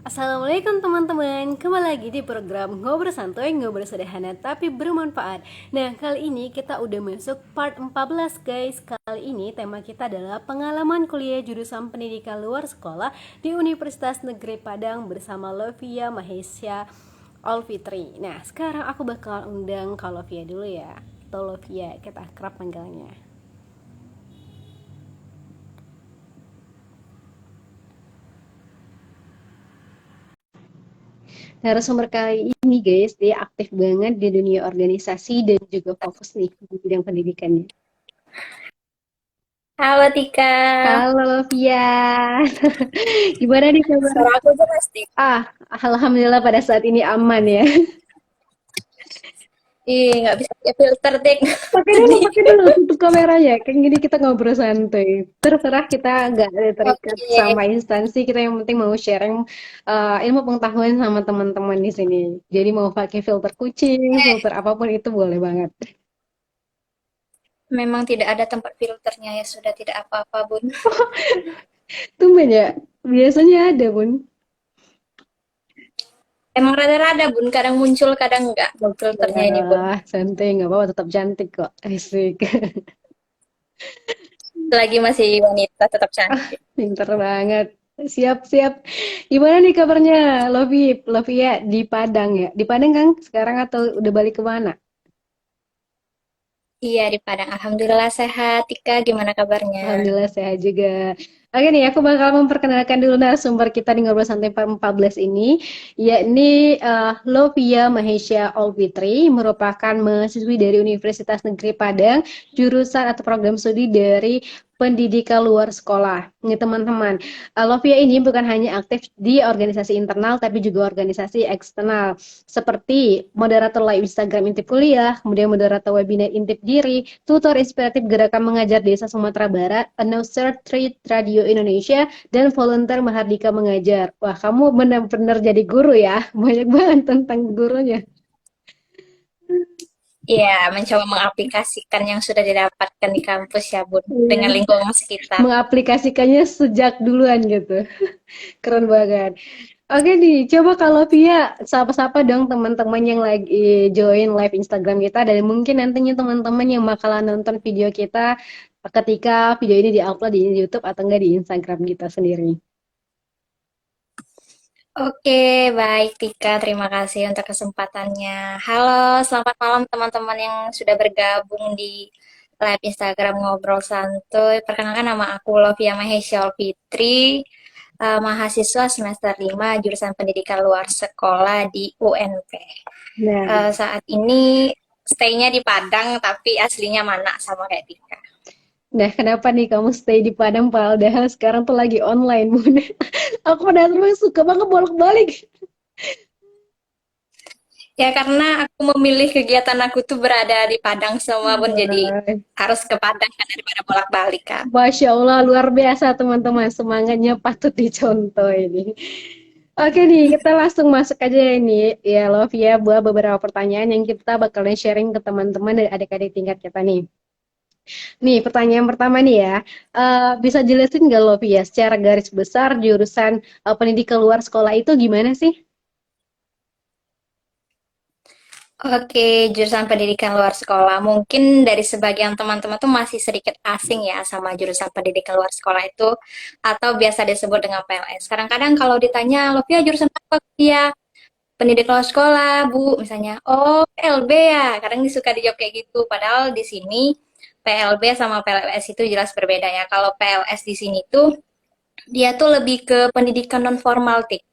Assalamualaikum teman-teman, kembali lagi di program Ngobrol Santuy, Ngobrol Sederhana tapi bermanfaat. Nah, kali ini kita udah masuk part 14 guys. Kali ini tema kita adalah pengalaman kuliah jurusan pendidikan luar sekolah di Universitas Negeri Padang bersama Lovia Mahesya Alfitri. Nah, sekarang aku bakal undang Kak Lovia dulu ya, atau Lovia, kita akrab panggilannya. Narasumber kali ini guys, dia aktif banget di dunia organisasi dan juga fokus nih di bidang pendidikannya. Halo Tika, Halo Lovia, gimana nih kabar? suara aku jelas Tik. Ah, Alhamdulillah pada saat ini aman ya. Ih, nggak bisa pakai filter Tik. Sedih. Pakai dulu, tutup kameranya. Kayak gini kita ngobrol santai. Terserah kita nggak ada terikat Oke, sama instansi, kita yang penting mau sharing ilmu pengetahuan sama teman-teman di sini. Jadi mau pakai filter kucing, filter apapun itu boleh banget. memang tidak ada tempat filternya ya sudah tidak apa-apa Bun. Tumben ya, biasanya ada Bun. Emang rada-rada Bun, kadang muncul kadang enggak filternya ini Bun. Ya, santai, nggak apa-apa, tetap cantik kok. Asik. Lagi masih wanita tetap cantik. Pinter banget. Siap, siap. Gimana nih kabarnya, Lovi? Lovi ya, di Padang ya? Di Padang kan sekarang atau udah balik ke mana? Iya di Padang, Alhamdulillah sehat. Tika gimana kabarnya? Alhamdulillah sehat juga. Oke nih, aku bakal memperkenalkan dulu narasumber kita di Ngobrol Santai 14 ini, yakni Lovia Mahesya Olfitri, merupakan mahasiswi dari Universitas Negeri Padang, jurusan atau program studi dari pendidikan luar sekolah. Nih teman-teman, Lovia ini bukan hanya aktif di organisasi internal, tapi juga organisasi eksternal, seperti moderator live Instagram Intip Kuliah, kemudian moderator webinar Intip Diri, tutor inspiratif gerakan mengajar desa Sumatera Barat, announcer Treat Radio Indonesia, dan volunteer Mahardika Mengajar. Wah, kamu benar-benar jadi guru ya. Banyak banget tentang gurunya. Iya, mencoba mengaplikasikan yang sudah didapatkan di kampus ya Bun, dengan Iya. lingkungan sekitar. Mengaplikasikannya sejak duluan gitu. Keren banget. Oke nih, coba kalau Via sapa-sapa dong teman-teman yang lagi join live Instagram kita dan mungkin nantinya teman-teman yang bakalan nonton video kita ketika video ini diupload di YouTube atau enggak di Instagram kita sendiri. Oke, baik Tika, terima kasih untuk kesempatannya. Halo, selamat malam teman-teman yang sudah bergabung di live Instagram Ngobrol Santuy. Perkenalkan nama aku Lovia Mahesya Fitri, mahasiswa semester 5 jurusan pendidikan luar sekolah di UNP. Nah, Saat ini stay-nya di Padang, tapi aslinya mana sama kayak Tika. nah kenapa nih kamu stay di Padang padahal sekarang tuh lagi online, Bun? Aku padahal memang suka banget bolak-balik. Ya karena aku memilih kegiatan aku tuh berada di Padang semua pun jadi Wah, harus ke Padang kan daripada bolak-balik kan. Masya Allah, luar biasa teman-teman. Semangatnya patut dicontoh ini. Oke nih, kita langsung masuk aja ini. Ya, Love ya, buat beberapa pertanyaan yang kita bakalan sharing ke teman-teman dan adik-adik tingkat kita nih. Nih, pertanyaan pertama nih ya. Bisa jelasin nggak Love ya, secara garis besar jurusan pendidikan luar sekolah itu gimana sih? Oke, jurusan pendidikan luar sekolah. Mungkin dari sebagian teman-teman tuh masih sedikit asing ya sama jurusan pendidikan luar sekolah itu atau biasa disebut dengan PLS. Kadang-kadang kalau ditanya, Lovia jurusan apa? Ya, pendidikan luar sekolah, Bu. Misalnya, oh PLB ya. Kadang suka dijawab kayak gitu. Padahal di sini PLB sama PLS itu jelas berbeda ya. Kalau PLS di sini tuh dia tuh lebih ke pendidikan non formal, Tik.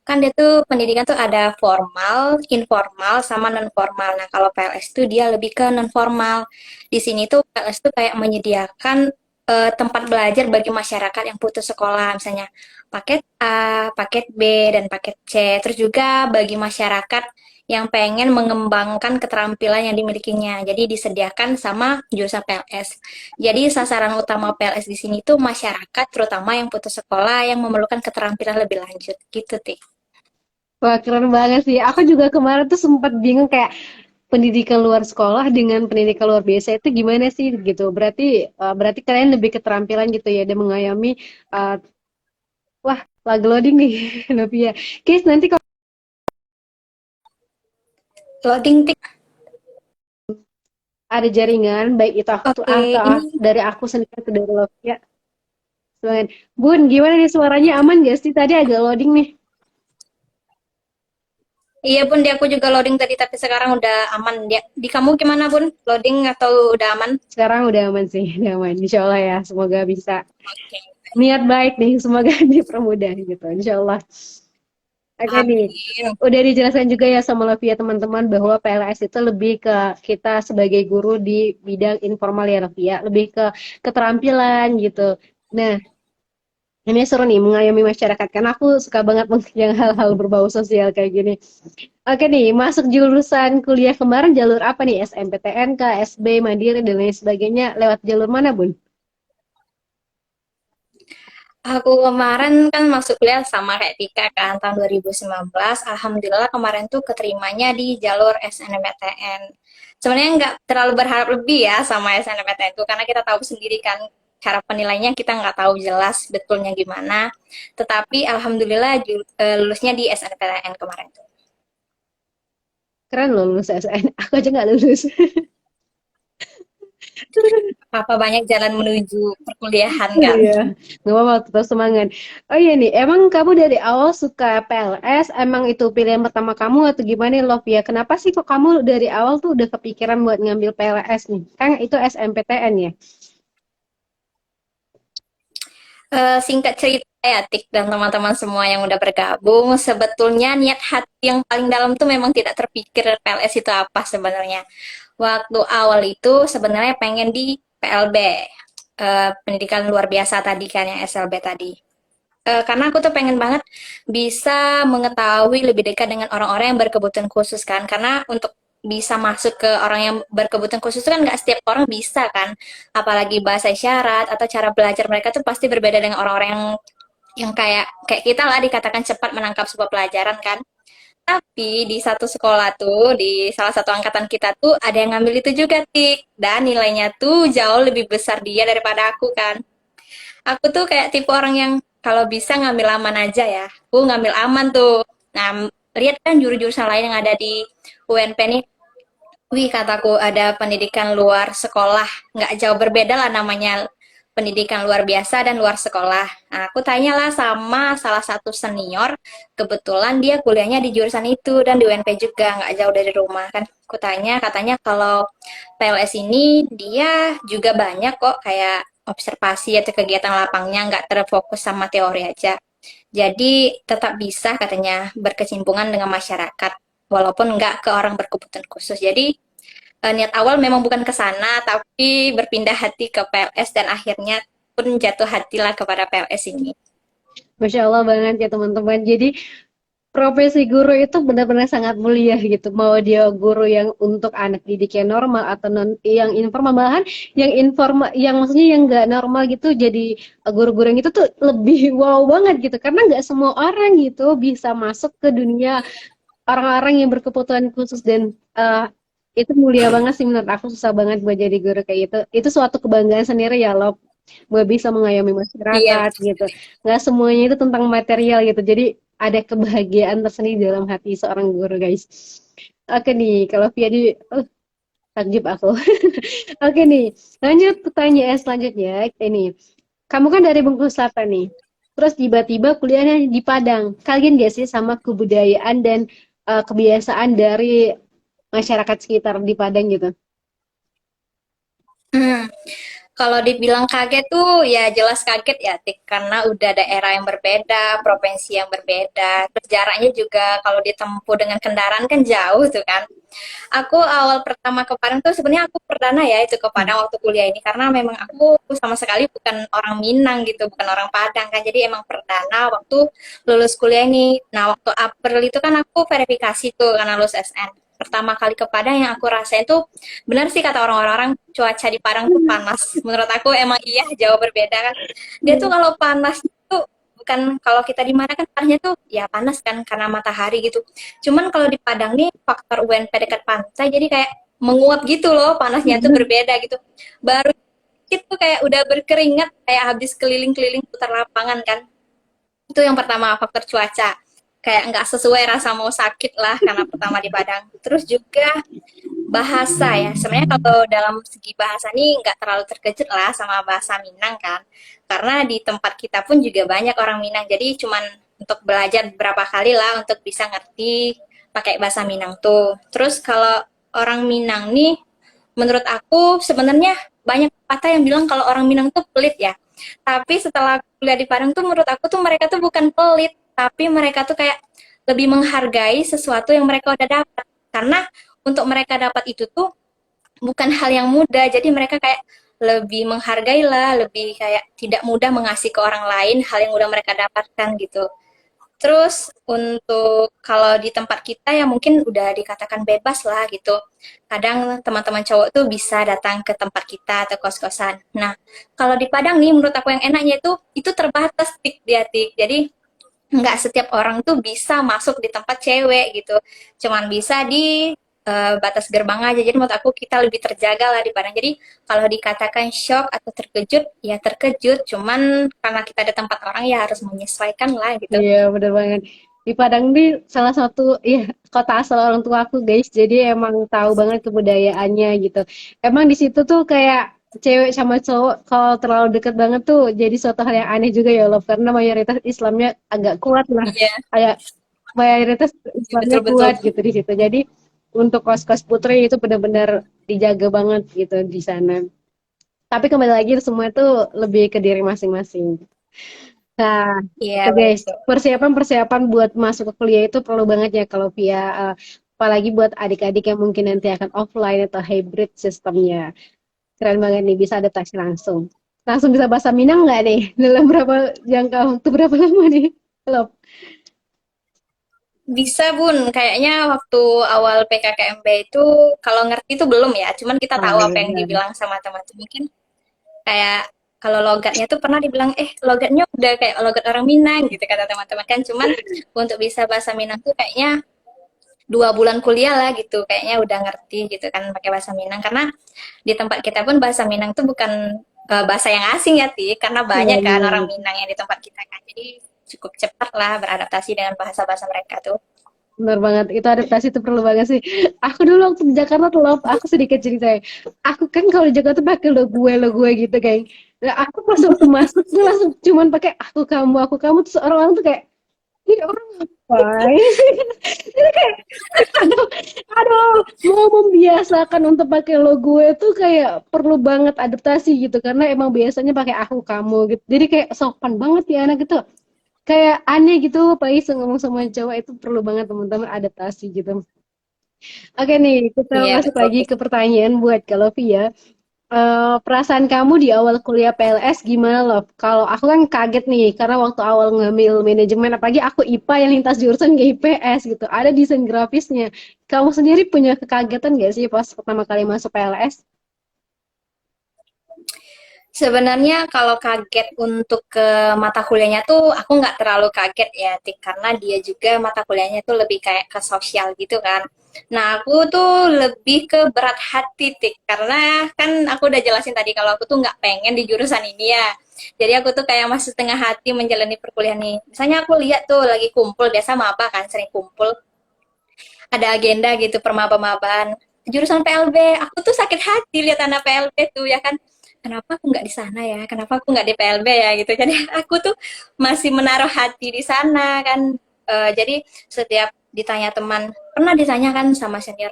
Kan dia tuh pendidikan tuh ada formal, informal, sama non formal. Nah, kalau PLS tuh dia lebih ke non formal. Di sini tuh PLS tuh kayak menyediakan tempat belajar bagi masyarakat yang putus sekolah, misalnya paket A, paket B, dan paket C. Terus juga bagi masyarakat yang pengen mengembangkan keterampilan yang dimilikinya. Jadi disediakan sama jurusan PLS. Jadi sasaran utama PLS di sini tuh masyarakat, terutama yang putus sekolah yang memerlukan keterampilan lebih lanjut, gitu, Tik. Wah, keren banget sih. Aku juga kemarin tuh sempat bingung kayak pendidikan luar sekolah dengan pendidikan luar biasa itu gimana sih gitu. Berarti berarti kalian lebih keterampilan gitu ya dan mengayomi uh, wah Lagi loading nih, Novia. Guys, nanti kalau Loading tik. ada jaringan, baik itu Oke, ini dari aku sendiri atau dari Novia, silakan. Bun, gimana nih suaranya aman gak sih? Tadi agak loading nih. iya Bun, di aku juga loading tadi tapi sekarang udah aman. Dia di kamu gimana Bun? Loading atau udah aman? Sekarang udah aman sih, udah aman. Insya Allah ya, semoga bisa. Oke. Niat baik nih, semoga dipermudah gitu. Insya Allah. Oke nih, Amin. udah dijelaskan juga ya sama Lovia teman-teman bahwa PLS itu lebih ke kita sebagai guru di bidang informal ya Lovia, lebih ke keterampilan gitu. Nah, ini seru nih mengayomi masyarakat karena aku suka banget yang hal-hal berbau sosial kayak gini. Oke nih, masuk jurusan kuliah kemarin jalur apa nih? SMPTN, KSB, Mandiri dan lain sebagainya. Lewat jalur mana, Bun? Aku kemarin kan masuk kuliah sama kayak Tika kan tahun 2019. Alhamdulillah kemarin tuh keterimanya di jalur SNMPTN. Sebenarnya nggak terlalu berharap lebih ya sama SNMPTN itu karena kita tahu sendiri kan cara penilainya kita nggak tahu jelas betulnya gimana. Tetapi alhamdulillah lulusnya di SNMPTN kemarin tuh. Keren loh lulus SN. Aku aja nggak lulus. Apa banyak jalan menuju perkuliahan kan? Iya, nggak apa-apa, tetap semangat. Oh iya nih, emang kamu dari awal suka PLS? Emang itu pilihan pertama kamu atau gimana, Lovia? Kenapa sih kok kamu dari awal tuh udah kepikiran buat ngambil PLS nih? Kan itu SMPTN ya? Singkat cerita ya, Tik dan teman-teman semua yang udah bergabung, sebetulnya niat hati yang paling dalam tuh memang tidak terpikir PLS itu apa sebenarnya. Waktu awal itu sebenarnya pengen di PLB, pendidikan luar biasa tadi kan yang SLB tadi. Karena aku tuh pengen banget bisa mengetahui lebih dekat dengan orang-orang yang berkebutuhan khusus kan. Karena untuk bisa masuk ke orang yang berkebutuhan khusus itu kan nggak setiap orang bisa kan. Apalagi bahasa isyarat atau cara belajar mereka tuh pasti berbeda dengan orang-orang yang kayak kayak kita lah dikatakan cepat menangkap sebuah pelajaran kan. Tapi di satu sekolah tuh, di salah satu angkatan kita tuh ada yang ngambil itu juga, Tik. Dan nilainya tuh jauh lebih besar dia daripada aku kan. Aku tuh kayak tipe orang yang kalau bisa ngambil aman aja ya. Aku ngambil aman tuh. Nah, lihat kan juru-jurusan lain yang ada di UNP nih. Wih, kataku ada pendidikan luar sekolah. Nggak jauh berbeda lah namanya pendidikan luar biasa dan luar sekolah. Nah, aku tanyalah sama salah satu senior. Kebetulan dia kuliahnya di jurusan itu dan di UNP juga, nggak jauh dari rumah kan. Aku tanya, katanya kalau PLS ini dia juga banyak kok kayak observasi atau kegiatan lapangnya nggak terfokus sama teori aja. Jadi tetap bisa katanya berkesinambungan dengan masyarakat walaupun nggak ke orang berkebutuhan khusus. Jadi niat awal memang bukan ke sana tapi berpindah hati ke PLS dan akhirnya pun jatuh hatilah kepada PLS ini. Masya Allah banget ya teman-teman. Jadi profesi guru itu benar-benar sangat mulia gitu. Mau dia guru yang untuk anak didik yang normal atau non yang informal, malahan yang informal, yang maksudnya yang nggak normal gitu, jadi guru-guru yang itu tuh lebih wow banget gitu. Karena nggak semua orang gitu bisa masuk ke dunia orang-orang yang berkebutuhan khusus dan itu mulia banget sih menurut aku, susah banget buat jadi guru kayak gitu. Itu suatu kebanggaan sendiri ya loh, gue bisa mengayomi Iya, masyarakat betul gitu. sekali. Nggak semuanya itu tentang material gitu. Jadi ada kebahagiaan tersendiri dalam hati seorang guru, guys. Oke nih, kalau Via di takjub aku. Oke nih, lanjut pertanyaan selanjutnya. Ini, kamu kan dari Bengkulu Selatan nih. Terus tiba-tiba kuliahnya di Padang. Kalian gak sih sama kebudayaan dan kebiasaan dari masyarakat sekitar di Padang gitu? Hmm. Kalau dibilang kaget tuh ya jelas kaget ya, Tik, karena udah daerah yang berbeda, provinsi yang berbeda, terus jaraknya juga kalau ditempuh dengan kendaraan kan jauh tuh kan. Aku awal pertama ke Padang tuh sebenarnya aku perdana ya itu ke Padang waktu kuliah ini karena memang aku sama sekali bukan orang Minang gitu, bukan orang Padang kan. Jadi emang perdana waktu lulus kuliah ini. Nah, waktu April itu kan aku verifikasi tuh karena lulus SN. Pertama kali ke Padang yang aku rasain tuh benar sih kata orang-orang cuaca di Padang tuh panas. Menurut aku emang iya jauh berbeda kan. Dia tuh kalau panas tuh bukan kalau kita di mana kan panasnya tuh ya panas kan karena matahari gitu. Cuman kalau di Padang nih faktor UNP dekat pantai jadi kayak menguap gitu loh, panasnya tuh berbeda gitu. Baru itu kayak udah berkeringat kayak habis keliling-keliling putar lapangan kan. Itu yang pertama, faktor cuaca. Kayak nggak sesuai, rasa mau sakit lah karena pertama di Padang. Terus juga bahasa ya. Sebenarnya kalau dalam segi bahasa nih nggak terlalu terkejut lah sama bahasa Minang kan. Karena di tempat kita pun juga banyak orang Minang. Jadi cuman untuk belajar beberapa kali lah untuk bisa ngerti pakai bahasa Minang tuh. Terus kalau orang Minang nih, menurut aku sebenarnya banyak patah yang bilang kalau orang Minang tuh pelit ya. Tapi setelah kuliah di Padang tuh menurut aku tuh mereka tuh bukan pelit, tapi mereka tuh kayak lebih menghargai sesuatu yang mereka udah dapat. Karena untuk mereka dapat itu tuh bukan hal yang mudah, jadi mereka kayak lebih menghargai lah, lebih kayak tidak mudah mengasih ke orang lain hal yang udah mereka dapatkan gitu. Terus untuk kalau di tempat kita ya mungkin udah dikatakan bebas lah gitu. Kadang teman-teman cowok tuh bisa datang ke tempat kita atau kos-kosan. Nah, kalau di Padang nih menurut aku yang enaknya itu terbatas tik dia tik. Jadi nggak setiap orang tuh bisa masuk di tempat cewek gitu. Cuman bisa di batas gerbang aja. Jadi menurut aku kita lebih terjaga lah di Padang. Jadi kalau dikatakan shock atau terkejut, ya terkejut. Cuman karena kita ada tempat orang ya harus menyesuaikan lah gitu. Iya, bener banget. Di Padang ini salah satu ya kota asal orang tua aku, guys. Jadi emang tahu banget kebudayaannya gitu. Emang di situ tuh kayak cewek sama cowok kalau terlalu deket banget tuh jadi suatu hal yang aneh juga ya loh, karena mayoritas Islamnya agak kuat lah. Iya, Kayak mayoritas Islamnya betul-betul. kuat gitu di situ. Jadi untuk kos-kos putri itu benar-benar dijaga banget gitu di sana. Tapi kembali lagi semua itu lebih ke diri masing-masing. Nah, Iya, itu guys, betul. persiapan-persiapan buat masuk ke kuliah itu perlu banget ya kalau via apalagi buat adik-adik yang mungkin nanti akan offline atau hybrid sistemnya. Keren banget nih, bisa adaptasi langsung. Langsung bisa bahasa Minang nggak nih? Dalam berapa jangka waktu berapa lama nih? Halo. Bisa Bun, kayaknya waktu awal PKKMB itu kalau ngerti itu belum ya, cuman kita Oh, tahu apa yang iya. dibilang sama teman-teman. Mungkin kayak kalau logatnya tuh pernah dibilang, logatnya udah kayak logat orang Minang gitu kata teman-teman kan. Cuman untuk bisa bahasa Minang tuh kayaknya 2 bulan kuliah lah gitu, kayaknya udah ngerti gitu kan pakai bahasa Minang. Karena di tempat kita pun bahasa Minang tuh bukan bahasa yang asing ya, Ti, karena Iya, banyak kan iya. orang Minang yang di tempat kita kan. Jadi cukup cepat lah beradaptasi dengan bahasa-bahasa mereka tuh. Benar banget, itu adaptasi itu perlu banget sih. Aku dulu waktu di Jakarta tuh, Lop, aku sedikit cerita ya. Aku kan kalau di Jakarta pakai lo gue gitu kayak. Nah, aku pas waktu masuk tuh langsung cuman pakai aku kamu terus orang-orang tuh kayak ini orang ngapain sih? Jadi kayak aduh, aduh, mau membiasakan untuk pakai lo gue tuh kayak perlu banget adaptasi gitu karena emang biasanya pakai aku kamu gitu. Jadi kayak sopan banget ya anak itu. Kayak aneh gitu, Pais ngomong sama cowok itu perlu banget teman-teman adaptasi gitu. Oke nih, kita Iya, masuk betul. lagi ke pertanyaan buat kalau Via. Perasaan kamu di awal kuliah PLS gimana loh? Kalau aku kan kaget nih, karena waktu awal ngambil manajemen, apalagi aku IPA yang lintas jurusan ke IPS gitu, ada desain grafisnya. Kamu sendiri punya kekagetan gak sih pas pertama kali masuk PLS? Sebenarnya kalau kaget untuk ke mata kuliahnya tuh aku nggak terlalu kaget ya, Tik, karena dia juga mata kuliahnya tuh lebih kayak ke sosial gitu kan. Nah, aku tuh lebih ke berat hati, Tik, karena kan aku udah jelasin tadi kalau aku tuh nggak pengen di jurusan ini ya. Jadi aku tuh kayak masih setengah hati menjalani perkuliahan nih. Misalnya aku lihat tuh lagi kumpul, biasa maba kan, sering kumpul ada agenda gitu permaba-mabaan jurusan PLB, aku tuh sakit hati lihat anak PLB tuh ya kan, kenapa aku nggak di sana ya, kenapa aku nggak di PLB ya gitu. Jadi aku tuh masih menaruh hati di sana kan. Jadi setiap ditanya teman, pernah ditanyakan sama senior,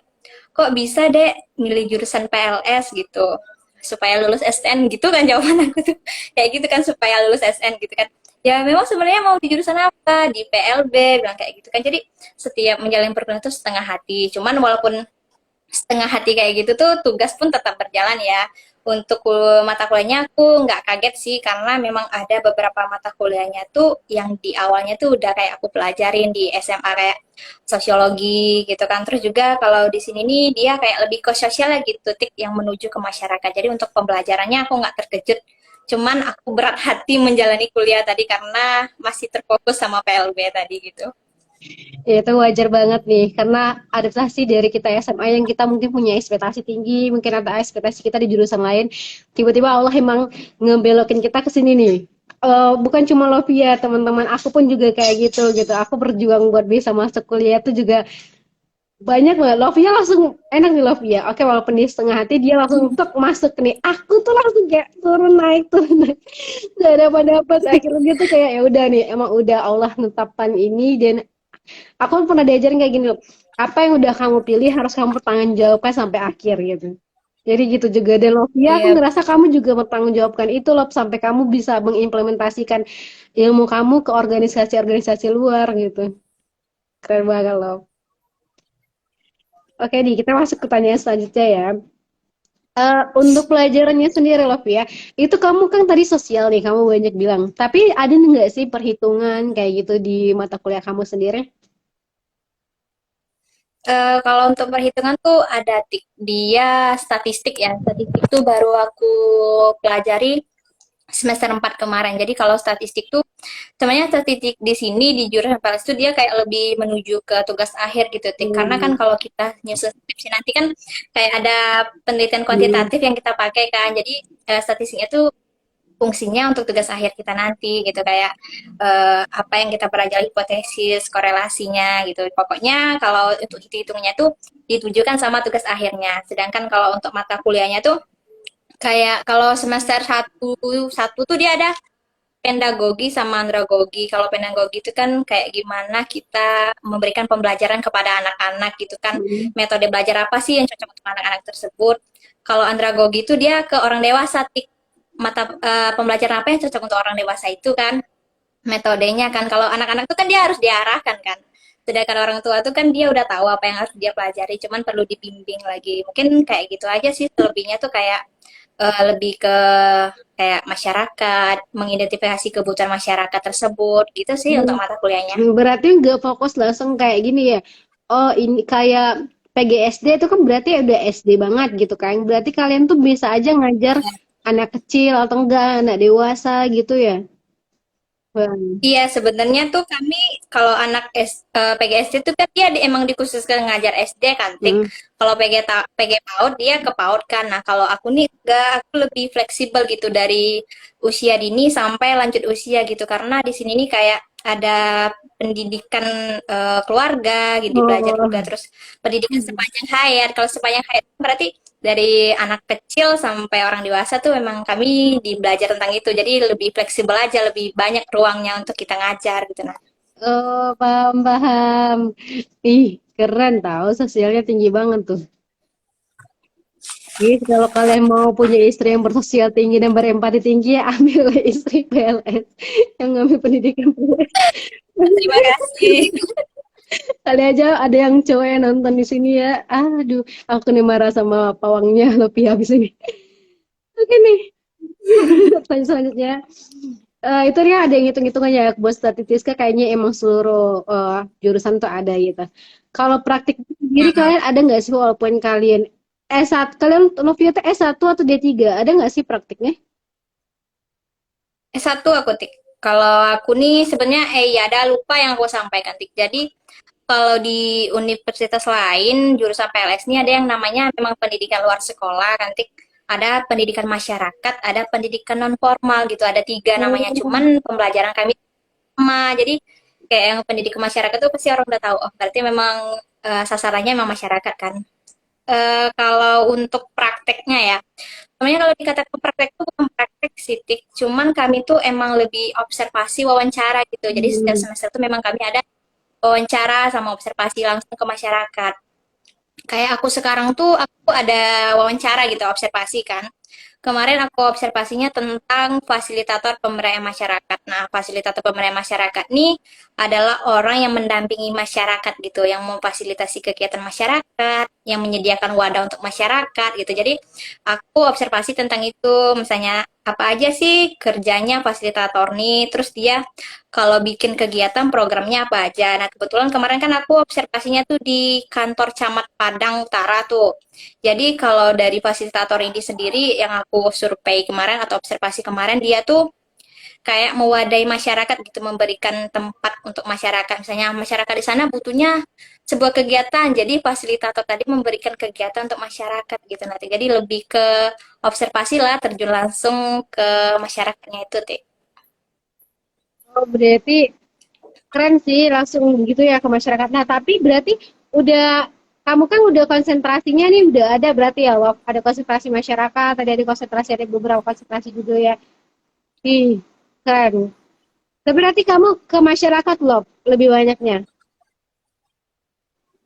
kok bisa deh milih jurusan PLS gitu, supaya lulus SN gitu kan jawaban aku tuh, kayak gitu kan, supaya lulus SN gitu kan. Ya memang sebenarnya mau di jurusan apa, di PLB bilang kayak gitu kan. Jadi setiap menjalin perkuliahan itu setengah hati. Cuman walaupun setengah hati kayak gitu tuh tugas pun tetap berjalan ya. Untuk mata kuliahnya aku nggak kaget sih karena memang ada beberapa mata kuliahnya tuh yang di awalnya tuh udah kayak aku pelajarin di SMA kayak sosiologi gitu kan. Terus juga kalau di sini nih dia kayak lebih ke sosial gitu, Tik, yang menuju ke masyarakat. Jadi untuk pembelajarannya aku nggak terkejut. Cuman aku berat hati menjalani kuliah tadi karena masih terfokus sama PLB tadi gitu. Ya, itu wajar banget nih, karena adaptasi dari kita SMA yang kita mungkin punya ekspektasi tinggi, mungkin ada ekspektasi kita di jurusan lain, tiba-tiba Allah emang ngebelokin kita ke sini nih. bukan cuma Lovia, teman-teman aku pun juga kayak gitu gitu. Aku berjuang buat bisa masuk kuliah itu juga banyak banget. Lovia langsung enak nih Lovia. Oke, walaupun di setengah hati dia langsung tek masuk nih. Aku tuh langsung kayak turun naik. Gak dapat dapat. Akhirnya tuh kayak ya udah nih, emang udah Allah netapkan ini dan aku pernah diajarin kayak gini loh. Apa yang udah kamu pilih harus kamu pertanggungjawabkan sampai akhir gitu. Jadi gitu juga dan Lovia aku Iya, ngerasa kamu juga mempertanggungjawabkan itu loh sampai kamu bisa mengimplementasikan ilmu kamu ke organisasi-organisasi luar gitu. Keren banget loh. Oke nih, kita masuk ke pertanyaan selanjutnya ya. Untuk pelajarannya sendiri loh ya, itu kamu kan tadi sosial nih, kamu banyak bilang. Tapi ada nggak sih perhitungan kayak gitu di mata kuliah kamu sendiri? Kalau untuk perhitungan tuh ada dia statistik ya. Statistik tuh baru aku pelajari semester 4 kemarin. Jadi kalau statistik tuh sebenarnya statistik di sini di jurusan PLS itu dia kayak lebih menuju ke tugas akhir gitu, Tik. Karena kan Hmm. kalau kita nyusun skripsi nanti kan kayak ada penelitian Hmm. kuantitatif yang kita pakai kan. Jadi statistiknya tuh fungsinya untuk tugas akhir kita nanti gitu kayak apa yang kita pelajari hipotesis korelasinya gitu pokoknya kalau untuk hitung-hitungnya tuh ditujukan sama tugas akhirnya sedangkan kalau untuk mata kuliahnya tuh kayak kalau semester satu satu tuh dia ada pedagogi sama andragogi. Kalau pedagogi itu kan kayak gimana kita memberikan pembelajaran kepada anak-anak gitu kan. Hmm. Metode belajar apa sih yang cocok untuk anak-anak tersebut. Kalau andragogi itu dia ke orang dewasa, mata pembelajaran apa yang cocok untuk orang dewasa itu kan metodenya kan. Kalau anak-anak itu kan dia harus diarahkan kan. Sedangkan orang tua tuh kan dia udah tahu apa yang harus dia pelajari, cuman perlu dibimbing lagi. Mungkin kayak gitu aja sih. Selebihnya tuh kayak lebih ke kayak masyarakat, mengidentifikasi kebutuhan masyarakat tersebut, gitu sih untuk mata kuliahnya. Berarti nggak fokus langsung kayak gini ya. Oh, ini kayak PGSD itu kan berarti udah SD banget gitu kan. Berarti kalian tuh bisa aja ngajar anak kecil atau enggak anak dewasa gitu ya. Bang. Iya, sebenarnya tuh kami kalau anak PGSD itu kan dia emang dikhususkan ngajar SD kan, Tik. Hmm. Kalau PG PAUD dia ke PAUD kan. Nah, kalau aku nih enggak, aku lebih fleksibel gitu dari usia dini sampai lanjut usia gitu. Karena di sini nih kayak ada pendidikan keluarga gitu belajar juga Oh. terus pendidikan sepanjang hayat. Kalau sepanjang hayat berarti dari anak kecil sampai orang dewasa tuh memang kami di belajar tentang itu. Jadi lebih fleksibel aja, lebih banyak ruangnya untuk kita ngajar gitu nah. Oh, paham, paham. Ih, keren tahu sosialnya tinggi banget tuh. Jadi kalau kalian mau punya istri yang bersosial tinggi dan berempati tinggi, ya ambil istri PLS yang ngambil pendidikan PLS. Terima kasih. Kali aja ada yang cowok yang nonton di sini ya. Aduh, aku nih marah sama pawangnya lebih habis ini. Oke nih, pertanyaan selanjutnya. Itu dia ada yang hitung-hitungannya ya, buat statistika kayaknya emang seluruh jurusan tuh ada gitu. Kalau praktik sendiri Mm-mm. kalian ada nggak sih walaupun kalian S1, kalian Novia tuh S1 atau D3, ada nggak sih praktiknya? S1 aku Tik. Kalau aku nih sebenarnya ya ada lupa yang aku sampaikan Tik. Jadi kalau di universitas lain jurusan PLS ini ada yang namanya memang pendidikan luar sekolah kan Tik. Ada pendidikan masyarakat, ada pendidikan non formal gitu. Ada tiga namanya. Oh. Cuman pembelajaran kami sama. Jadi kayak yang pendidikan masyarakat tuh pasti orang udah tahu. Oh, berarti memang sasarannya memang masyarakat kan. Kalau untuk prakteknya ya, sebenarnya kalau dikatakan praktek itu bukan praktek sih, Tik. Cuman kami tuh emang lebih observasi wawancara gitu. Jadi setiap Hmm. semester tuh memang kami ada wawancara sama observasi langsung ke masyarakat. Kayak aku sekarang tuh aku ada wawancara gitu, observasi kan. Kemarin aku observasinya tentang fasilitator pemberdayaan masyarakat. Nah, fasilitator pemberdayaan masyarakat ini adalah orang yang mendampingi masyarakat gitu, yang memfasilitasi kegiatan masyarakat, yang menyediakan wadah untuk masyarakat gitu. Jadi, aku observasi tentang itu, misalnya apa aja sih kerjanya fasilitator nih, terus dia kalau bikin kegiatan programnya apa aja. Nah, kebetulan kemarin kan aku observasinya tuh di kantor Camat Padang Utara tuh. Jadi kalau dari fasilitator ini sendiri yang aku survei kemarin atau observasi kemarin dia tuh kayak mewadahi masyarakat gitu memberikan tempat untuk masyarakat. Misalnya masyarakat di sana butuhnya sebuah kegiatan. Jadi fasilitator tadi memberikan kegiatan untuk masyarakat gitu nanti. Jadi lebih ke observasi lah terjun langsung ke masyarakatnya itu, Tik. Oh, berarti keren sih langsung gitu ya ke masyarakat. Nah, tapi berarti udah kamu kan udah konsentrasinya nih udah ada berarti ya, Wak. Ada konsentrasi masyarakat, ada konsentrasi ada beberapa konsentrasi juga ya. Ih, keren. Tapi berarti kamu ke masyarakat loh lebih banyaknya.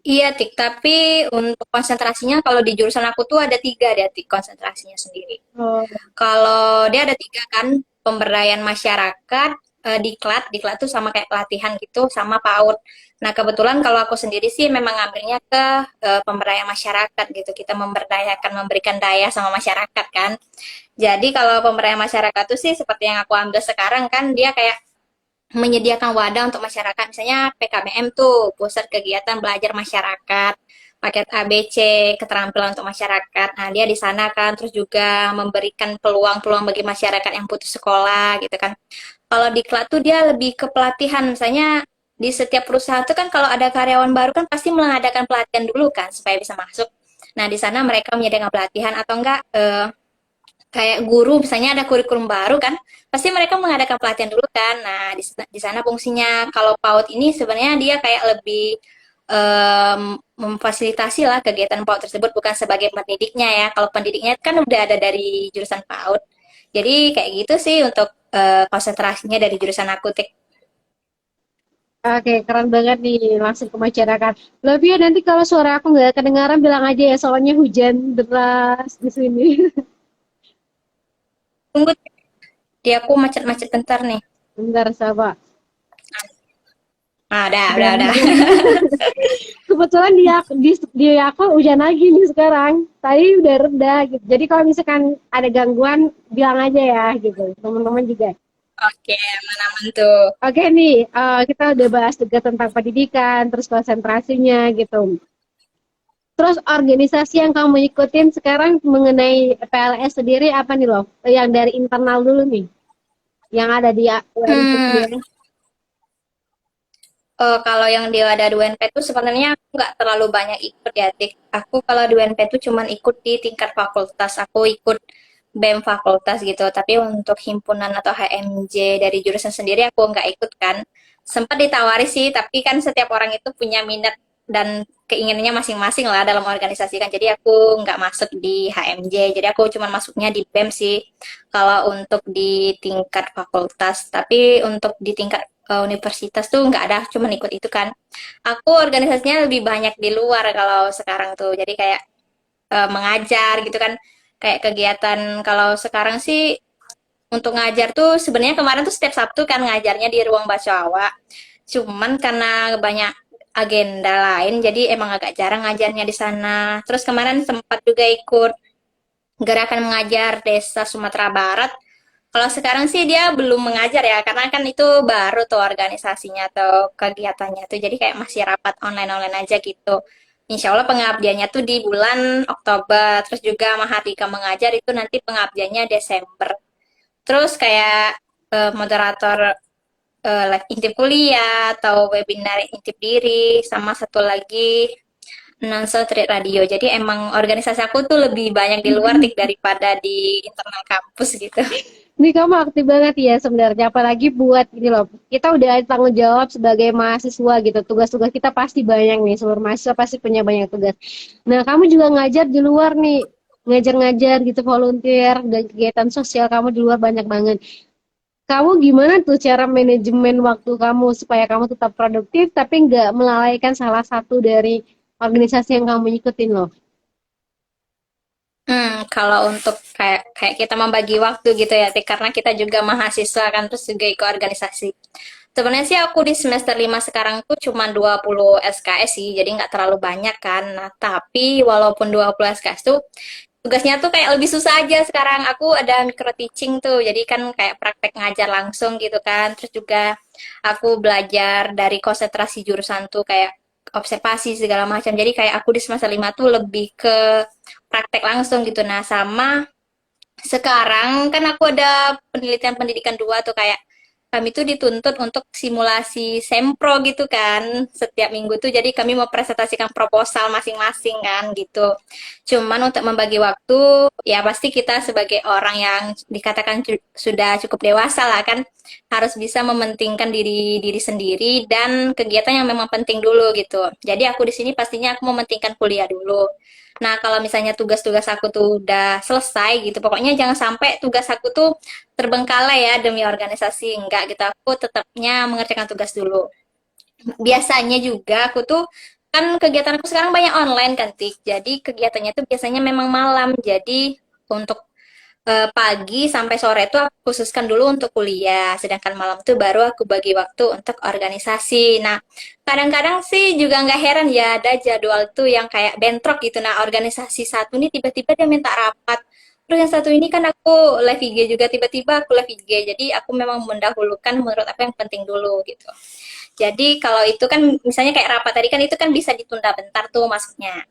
Iya, Tik. Tapi untuk konsentrasinya kalau di jurusan aku tuh ada tiga deh, Tik, konsentrasinya sendiri. Oh, Kalau dia ada tiga kan, pemberdayaan masyarakat, diklat tuh sama kayak pelatihan gitu, sama PAUD. Nah, kebetulan kalau aku sendiri sih memang ngambilnya ke pemberdayaan masyarakat gitu. Kita memberdayakan, memberikan daya sama masyarakat kan. Jadi kalau pemberdayaan masyarakat tuh sih seperti yang aku ambil sekarang kan, dia kayak menyediakan wadah untuk masyarakat. Misalnya PKBM tuh, pusat kegiatan belajar masyarakat, paket ABC, keterampilan untuk masyarakat. Nah, dia di sana kan, terus juga memberikan peluang-peluang bagi masyarakat yang putus sekolah gitu kan. Kalau di Klat tuh dia lebih ke pelatihan, misalnya di setiap perusahaan tuh kan kalau ada karyawan baru kan pasti mengadakan pelatihan dulu kan supaya bisa masuk. Nah, di sana mereka menyediakan pelatihan atau enggak kayak guru misalnya ada kurikulum baru kan pasti mereka mengadakan pelatihan dulu kan. Nah di sana fungsinya kalau PAUD ini sebenarnya dia kayak lebih memfasilitasi lah kegiatan PAUD tersebut bukan sebagai pendidiknya ya. Kalau pendidiknya kan udah ada dari jurusan PAUD, jadi kayak gitu sih untuk konsentrasinya dari jurusan aku Tik. oke, keren banget nih langsung ke masyarakat. Lebih ya nanti kalau suara aku nggak kedengaran bilang aja ya soalnya hujan deras di sini. Tunggu, di aku macet-macet bentar nih. Bentar, sabar. Ah, udah, Udah. udah. Kebetulan di aku hujan lagi nih sekarang. Tadi udah reda gitu. Jadi kalau misalkan ada gangguan bilang aja ya gitu. Teman-teman juga. Oke, aman-aman tuh. Oke nih, kita udah bahas juga tentang pendidikan, terus konsentrasinya gitu. Terus organisasi yang kamu ikutin sekarang mengenai PLS sendiri apa nih loh? Yang dari internal dulu nih, yang ada di UNP Hmm, sendiri. Kalau yang di Wadah UNP itu sebenarnya aku nggak terlalu banyak ikut ya, Tik. Aku kalau di UNP itu cuman ikut di tingkat fakultas. Aku ikut BEM fakultas gitu. Tapi untuk himpunan atau HMJ dari jurusan sendiri aku nggak ikut kan. Sempat ditawari sih, tapi kan setiap orang itu punya minat dan keinginannya masing-masing lah dalam organisasi kan. Jadi aku nggak masuk di HMJ. Jadi aku cuma masuknya di BEM sih. Kalau untuk di tingkat fakultas, tapi untuk di tingkat universitas tuh nggak ada, cuma ikut itu kan. Aku organisasinya lebih banyak di luar kalau sekarang tuh, jadi kayak mengajar gitu kan, kayak kegiatan kalau sekarang sih untuk ngajar tuh sebenarnya kemarin tuh setiap Sabtu kan ngajarnya di ruang baca awak. Cuman karena banyak agenda lain, jadi emang agak jarang ngajarnya di sana. Terus kemarin sempat juga ikut gerakan mengajar desa Sumatera Barat. Kalau sekarang sih dia belum mengajar ya, karena kan itu baru tuh organisasinya atau kegiatannya tuh, jadi kayak masih rapat online-online aja gitu. Insya Allah pengabdiannya tuh di bulan Oktober, terus juga Mahardika mengajar itu nanti pengabdiannya Desember. Terus kayak moderator live intip kuliah atau webinar intip diri, sama satu lagi announcer trade radio. Jadi emang organisasi aku tuh lebih banyak di luar tik daripada di internal kampus gitu. Ini kamu aktif banget ya sebenarnya, apalagi buat ini loh. Kita udah ada tanggung jawab sebagai mahasiswa gitu. Tugas-tugas kita pasti banyak nih, seluruh mahasiswa pasti punya banyak tugas. Nah, kamu juga ngajar di luar nih, ngajar-ngajar gitu, volunteer dan kegiatan sosial kamu di luar banyak banget. Kamu gimana tuh cara manajemen waktu kamu supaya kamu tetap produktif tapi nggak melalaikan salah satu dari organisasi yang kamu ikutin loh? Kalau untuk kayak kayak kita membagi waktu gitu ya, Tik, karena kita juga mahasiswa kan terus juga ikut organisasi. Sebenarnya sih aku di semester 5 sekarang tuh cuma 20 SKS sih, jadi nggak terlalu banyak kan. Nah, tapi walaupun 20 SKS tuh tugasnya tuh kayak lebih susah aja sekarang. Aku ada micro teaching tuh, jadi kan kayak praktek ngajar langsung gitu kan. Terus juga aku belajar dari konsentrasi jurusan tuh kayak observasi segala macam. Jadi kayak aku di semester 5 tuh lebih ke praktek langsung gitu. Nah, sama sekarang kan aku ada penelitian pendidikan dua tuh kayak kami tuh dituntut untuk simulasi sempro gitu kan setiap minggu tuh, jadi kami mau presentasikan proposal masing-masing kan gitu. Cuman untuk membagi waktu ya pasti kita sebagai orang yang dikatakan sudah cukup dewasa lah kan, harus bisa mementingkan diri diri sendiri dan kegiatan yang memang penting dulu gitu. Jadi aku di sini pastinya aku mementingkan kuliah dulu. Nah, kalau misalnya tugas-tugas aku tuh udah selesai gitu, pokoknya jangan sampai tugas aku tuh terbengkalai ya demi organisasi. Enggak gitu, aku tetapnya mengerjakan tugas dulu. Biasanya juga aku tuh, kan kegiatan aku sekarang banyak online kan, Tik. Jadi kegiatannya tuh biasanya memang malam. Jadi untuk pagi sampai sore itu aku khususkan dulu untuk kuliah, sedangkan malam tuh baru aku bagi waktu untuk organisasi. Nah, kadang-kadang sih juga nggak heran ya ada jadwal tuh yang kayak bentrok gitu. Nah, organisasi satu nih tiba-tiba dia minta rapat. Terus yang satu ini kan aku live IG juga, tiba-tiba aku live IG. Jadi aku memang mendahulukan menurut aku yang penting dulu gitu. Jadi kalau itu kan misalnya kayak rapat tadi kan itu kan bisa ditunda bentar tuh masuknya.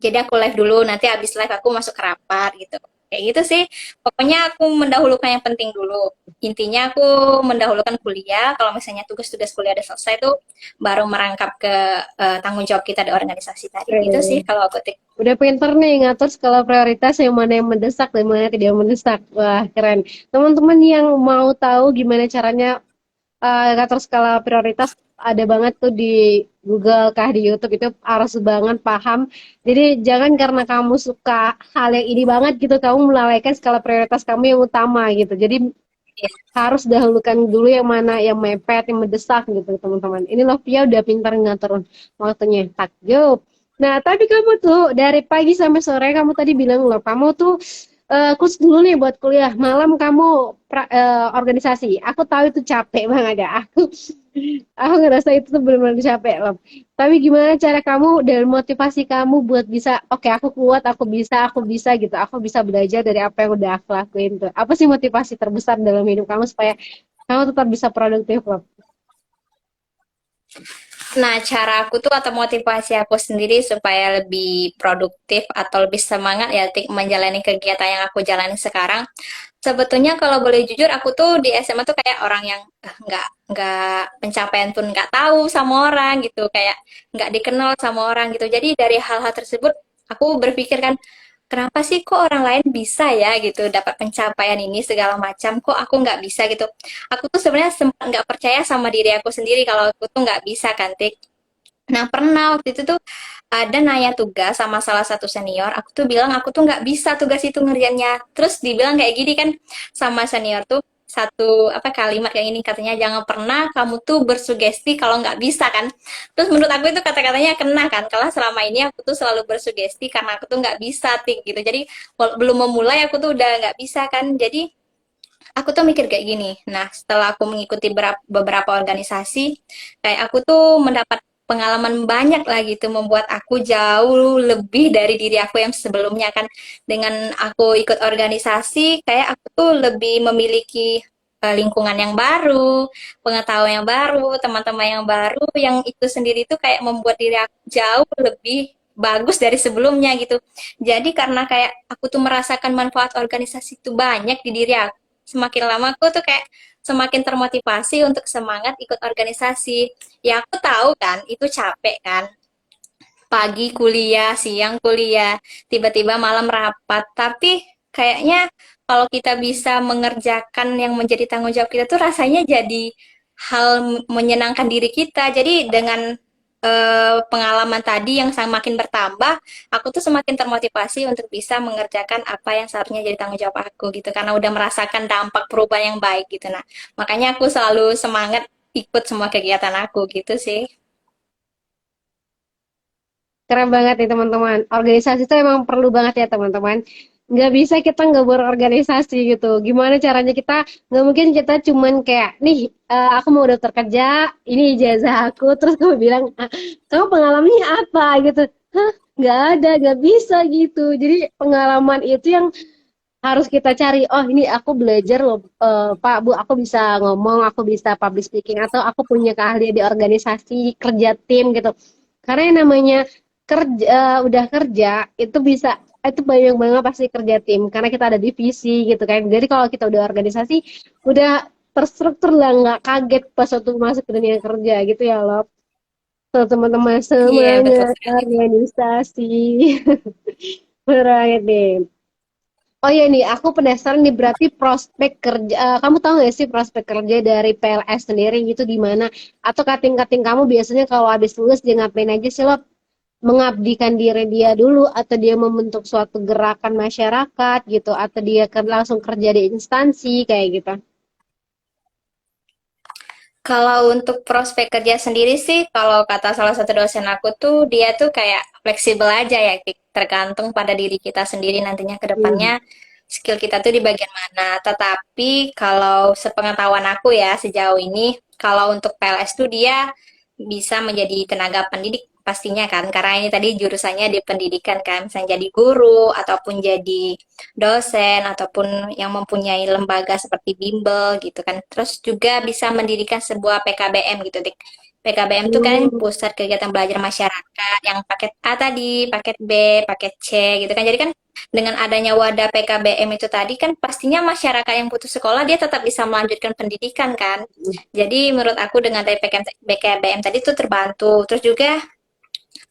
Jadi aku live dulu, nanti habis live aku masuk ke rapat gitu. Kayak gitu sih. Pokoknya aku mendahulukan yang penting dulu. Intinya aku mendahulukan kuliah. Kalau misalnya tugas-tugas kuliah udah selesai tuh baru merangkap ke tanggung jawab kita di organisasi tadi. Gitu sih Oke. kalau aku tik. Udah pinter nih ngatur skala prioritas yang mana yang mendesak dan mana yang tidak mendesak. Wah, keren. Teman-teman yang mau tahu gimana caranya ngatur skala prioritas, ada banget tuh di Google kah di YouTube, itu harus banget paham. Jadi jangan karena kamu suka hal yang ini banget gitu kamu melalaikan skala prioritas kamu yang utama gitu. Jadi Ya. harus dahulukan dulu yang mana yang mepet, yang mendesak gitu teman-teman. Ini Lovia udah pintar ngatur waktunya. Takjub. Nah, tapi kamu tuh dari pagi sampai sore kamu tadi bilang loh, kamu tuh khusus dulu nih buat kuliah, malam kamu organisasi. Aku tahu itu capek banget ya. Aku ngerasa itu tuh benar-benar capek loh. Tapi gimana cara kamu dan motivasi kamu buat bisa, oke aku kuat, aku bisa gitu, aku bisa belajar dari apa yang udah aku lakuin tuh. Apa sih motivasi terbesar dalam hidup kamu supaya kamu tetap bisa produktif loh? Nah, cara aku tuh atau motivasi aku sendiri supaya lebih produktif atau lebih semangat ya Tik, menjalani kegiatan yang aku jalani sekarang. Sebetulnya kalau boleh jujur, aku tuh di SMA tuh kayak orang yang nggak pencapaian pun nggak tahu sama orang gitu, kayak nggak dikenal sama orang gitu. Jadi dari hal-hal tersebut, aku berpikir kan, kenapa sih kok orang lain bisa ya gitu dapat pencapaian ini segala macam, kok aku nggak bisa gitu. Aku tuh sebenarnya sempat nggak percaya sama diri aku sendiri kalau aku tuh nggak bisa kan, Tik. Nah, pernah waktu itu tuh ada nanya tugas sama salah satu senior, aku tuh bilang aku tuh nggak bisa tugas itu ngerjainnya. Terus dibilang kayak gini kan sama senior tuh, satu apa kalimat kayak ini katanya, jangan pernah kamu tuh bersugesti kalau nggak bisa kan. Terus menurut aku itu kata-katanya kena kan, kalau selama ini aku tuh selalu bersugesti karena aku tuh nggak bisa Tik gitu. Jadi belum memulai aku tuh udah nggak bisa kan. Jadi aku tuh mikir kayak gini. Nah, setelah aku mengikuti beberapa organisasi, kayak aku tuh mendapat pengalaman banyak lah gitu, membuat aku jauh lebih dari diri aku yang sebelumnya kan. Dengan aku ikut organisasi, kayak aku tuh lebih memiliki lingkungan yang baru, pengetahuan yang baru, teman-teman yang baru, yang itu sendiri tuh kayak membuat diri aku jauh lebih bagus dari sebelumnya gitu. Jadi karena kayak aku tuh merasakan manfaat organisasi itu banyak di diri aku, semakin lama aku tuh kayak semakin termotivasi untuk semangat ikut organisasi. Ya aku tahu kan, itu capek kan. Pagi kuliah, siang kuliah, tiba-tiba malam rapat. Tapi kayaknya kalau kita bisa mengerjakan yang menjadi tanggung jawab kita tuh rasanya jadi hal menyenangkan diri kita. Jadi dengan pengalaman tadi yang semakin bertambah, aku tuh semakin termotivasi untuk bisa mengerjakan apa yang seharusnya jadi tanggung jawab aku gitu, karena udah merasakan dampak perubahan yang baik gitu. Nah, makanya aku selalu semangat ikut semua kegiatan aku gitu sih. Keren banget nih teman-teman. Organisasi itu emang perlu banget ya teman-teman. Nggak bisa kita nggak berorganisasi gitu. Gimana caranya kita, nggak mungkin kita cuman kayak, nih aku mau daftar kerja, ini ijazah aku, terus kamu bilang, "Ah, kamu pengalamannya apa gitu. Hah, nggak ada, nggak bisa gitu. Jadi pengalaman itu yang harus kita cari. Oh ini aku belajar loh, Pak, Bu, aku bisa ngomong, aku bisa public speaking, atau aku punya keahlian di organisasi, kerja tim gitu. Karena yang namanya kerja, udah kerja itu bisa, itu banyak banget pasti kerja tim karena kita ada divisi gitu kan. Jadi kalau kita udah organisasi, udah terstruktur lah, nggak kaget pas waktu masuk ke dunia kerja gitu ya loh. Teman-teman Iya, betul semuanya, sekali. organisasi. Bener banget deh. Oh iya nih, aku penasaran nih berarti prospek kerja, kamu tahu nggak sih prospek kerja dari PLS sendiri gitu di mana? Atau kating-kating kamu biasanya kalau habis lulus dia ngapain aja sih lo? Mengabdikan diri dia dulu atau dia membentuk suatu gerakan masyarakat gitu atau dia langsung kerja di instansi kayak gitu. Kalau untuk prospek kerja sendiri sih, kalau kata salah satu dosen aku tuh, dia tuh kayak fleksibel aja ya, Tik. Tergantung pada diri kita sendiri nantinya ke Hmm. depannya, skill kita tuh di bagian mana. Tetapi kalau sepengetahuan aku ya, sejauh ini, kalau untuk PLS tuh dia bisa menjadi tenaga pendidik pastinya kan, karena ini tadi jurusannya di pendidikan kan, misalnya jadi guru, ataupun jadi dosen ataupun yang mempunyai lembaga seperti bimbel gitu kan. Terus juga bisa mendirikan sebuah PKBM gitu, Dik. PKBM itu kan Hmm. pusat kegiatan belajar masyarakat yang paket A tadi, paket B, paket C gitu kan. Jadi kan dengan adanya wadah PKBM itu tadi kan pastinya masyarakat yang putus sekolah dia tetap bisa melanjutkan pendidikan kan. Jadi menurut aku dengan dari PKBM tadi itu terbantu. Terus juga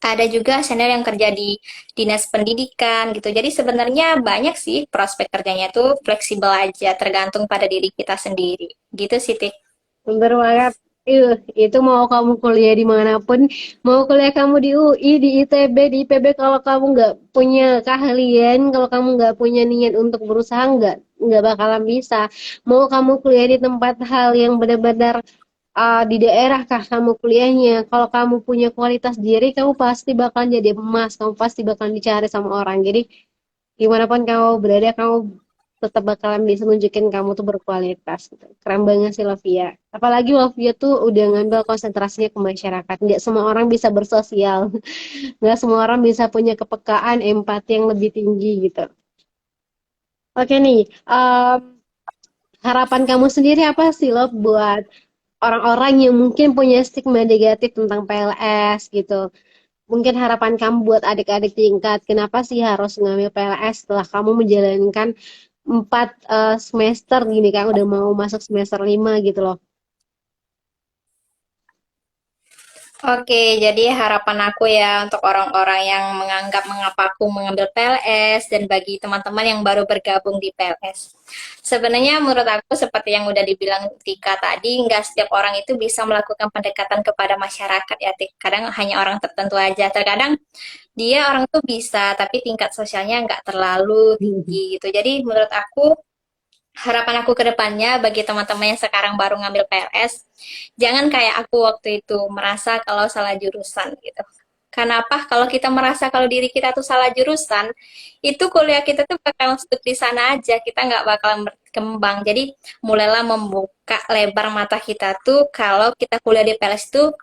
ada juga senior yang kerja di dinas pendidikan gitu. Jadi sebenarnya banyak sih prospek kerjanya tuh fleksibel aja, tergantung pada diri kita sendiri. Gitu sih, Tik. Bener banget. Itu mau kamu kuliah dimanapun, mau kuliah kamu di UI, di ITB, di IPB, kalau kamu nggak punya keahlian, kalau kamu nggak punya niat untuk berusaha, nggak bakalan bisa. Mau kamu kuliah di tempat hal yang benar-benar di daerah kah kamu kuliahnya, kalau kamu punya kualitas diri, kamu pasti bakal jadi emas, kamu pasti bakal dicari sama orang. Jadi gimana pun kamu berada, kamu tetap bakalan bisa nunjukin kamu tuh berkualitas gitu. Keren banget sih Lovia. Apalagi Lovia tuh udah ngambil konsentrasinya ke masyarakat. Nggak semua orang bisa bersosial. Nggak semua orang bisa punya kepekaan, empati yang lebih tinggi gitu. Oke nih, harapan kamu sendiri apa sih Lov buat orang-orang yang mungkin punya stigma negatif tentang PLS gitu? Mungkin harapan kamu buat adik-adik tingkat, kenapa sih harus ngambil PLS setelah kamu menjalankan 4 semester gini kan udah mau masuk semester 5 gitu loh. Oke, jadi harapan aku ya untuk orang-orang yang menganggap mengapa aku mengambil PLS dan bagi teman-teman yang baru bergabung di PLS. Sebenarnya menurut aku seperti yang udah dibilang Tika tadi, nggak setiap orang itu bisa melakukan pendekatan kepada masyarakat ya, Tik. Kadang hanya orang tertentu aja. Terkadang dia orang tuh bisa, tapi tingkat sosialnya nggak terlalu tinggi gitu. Jadi menurut aku harapan aku ke depannya bagi teman-teman yang sekarang baru ngambil PLS, jangan kayak aku waktu itu merasa kalau salah jurusan gitu. Kenapa? Kalau kita merasa kalau diri kita tuh salah jurusan, itu kuliah kita tuh bakal stuck di sana aja, kita nggak bakalan berkembang. Jadi mulailah membuka lebar mata kita tuh kalau kita kuliah di PLS tuh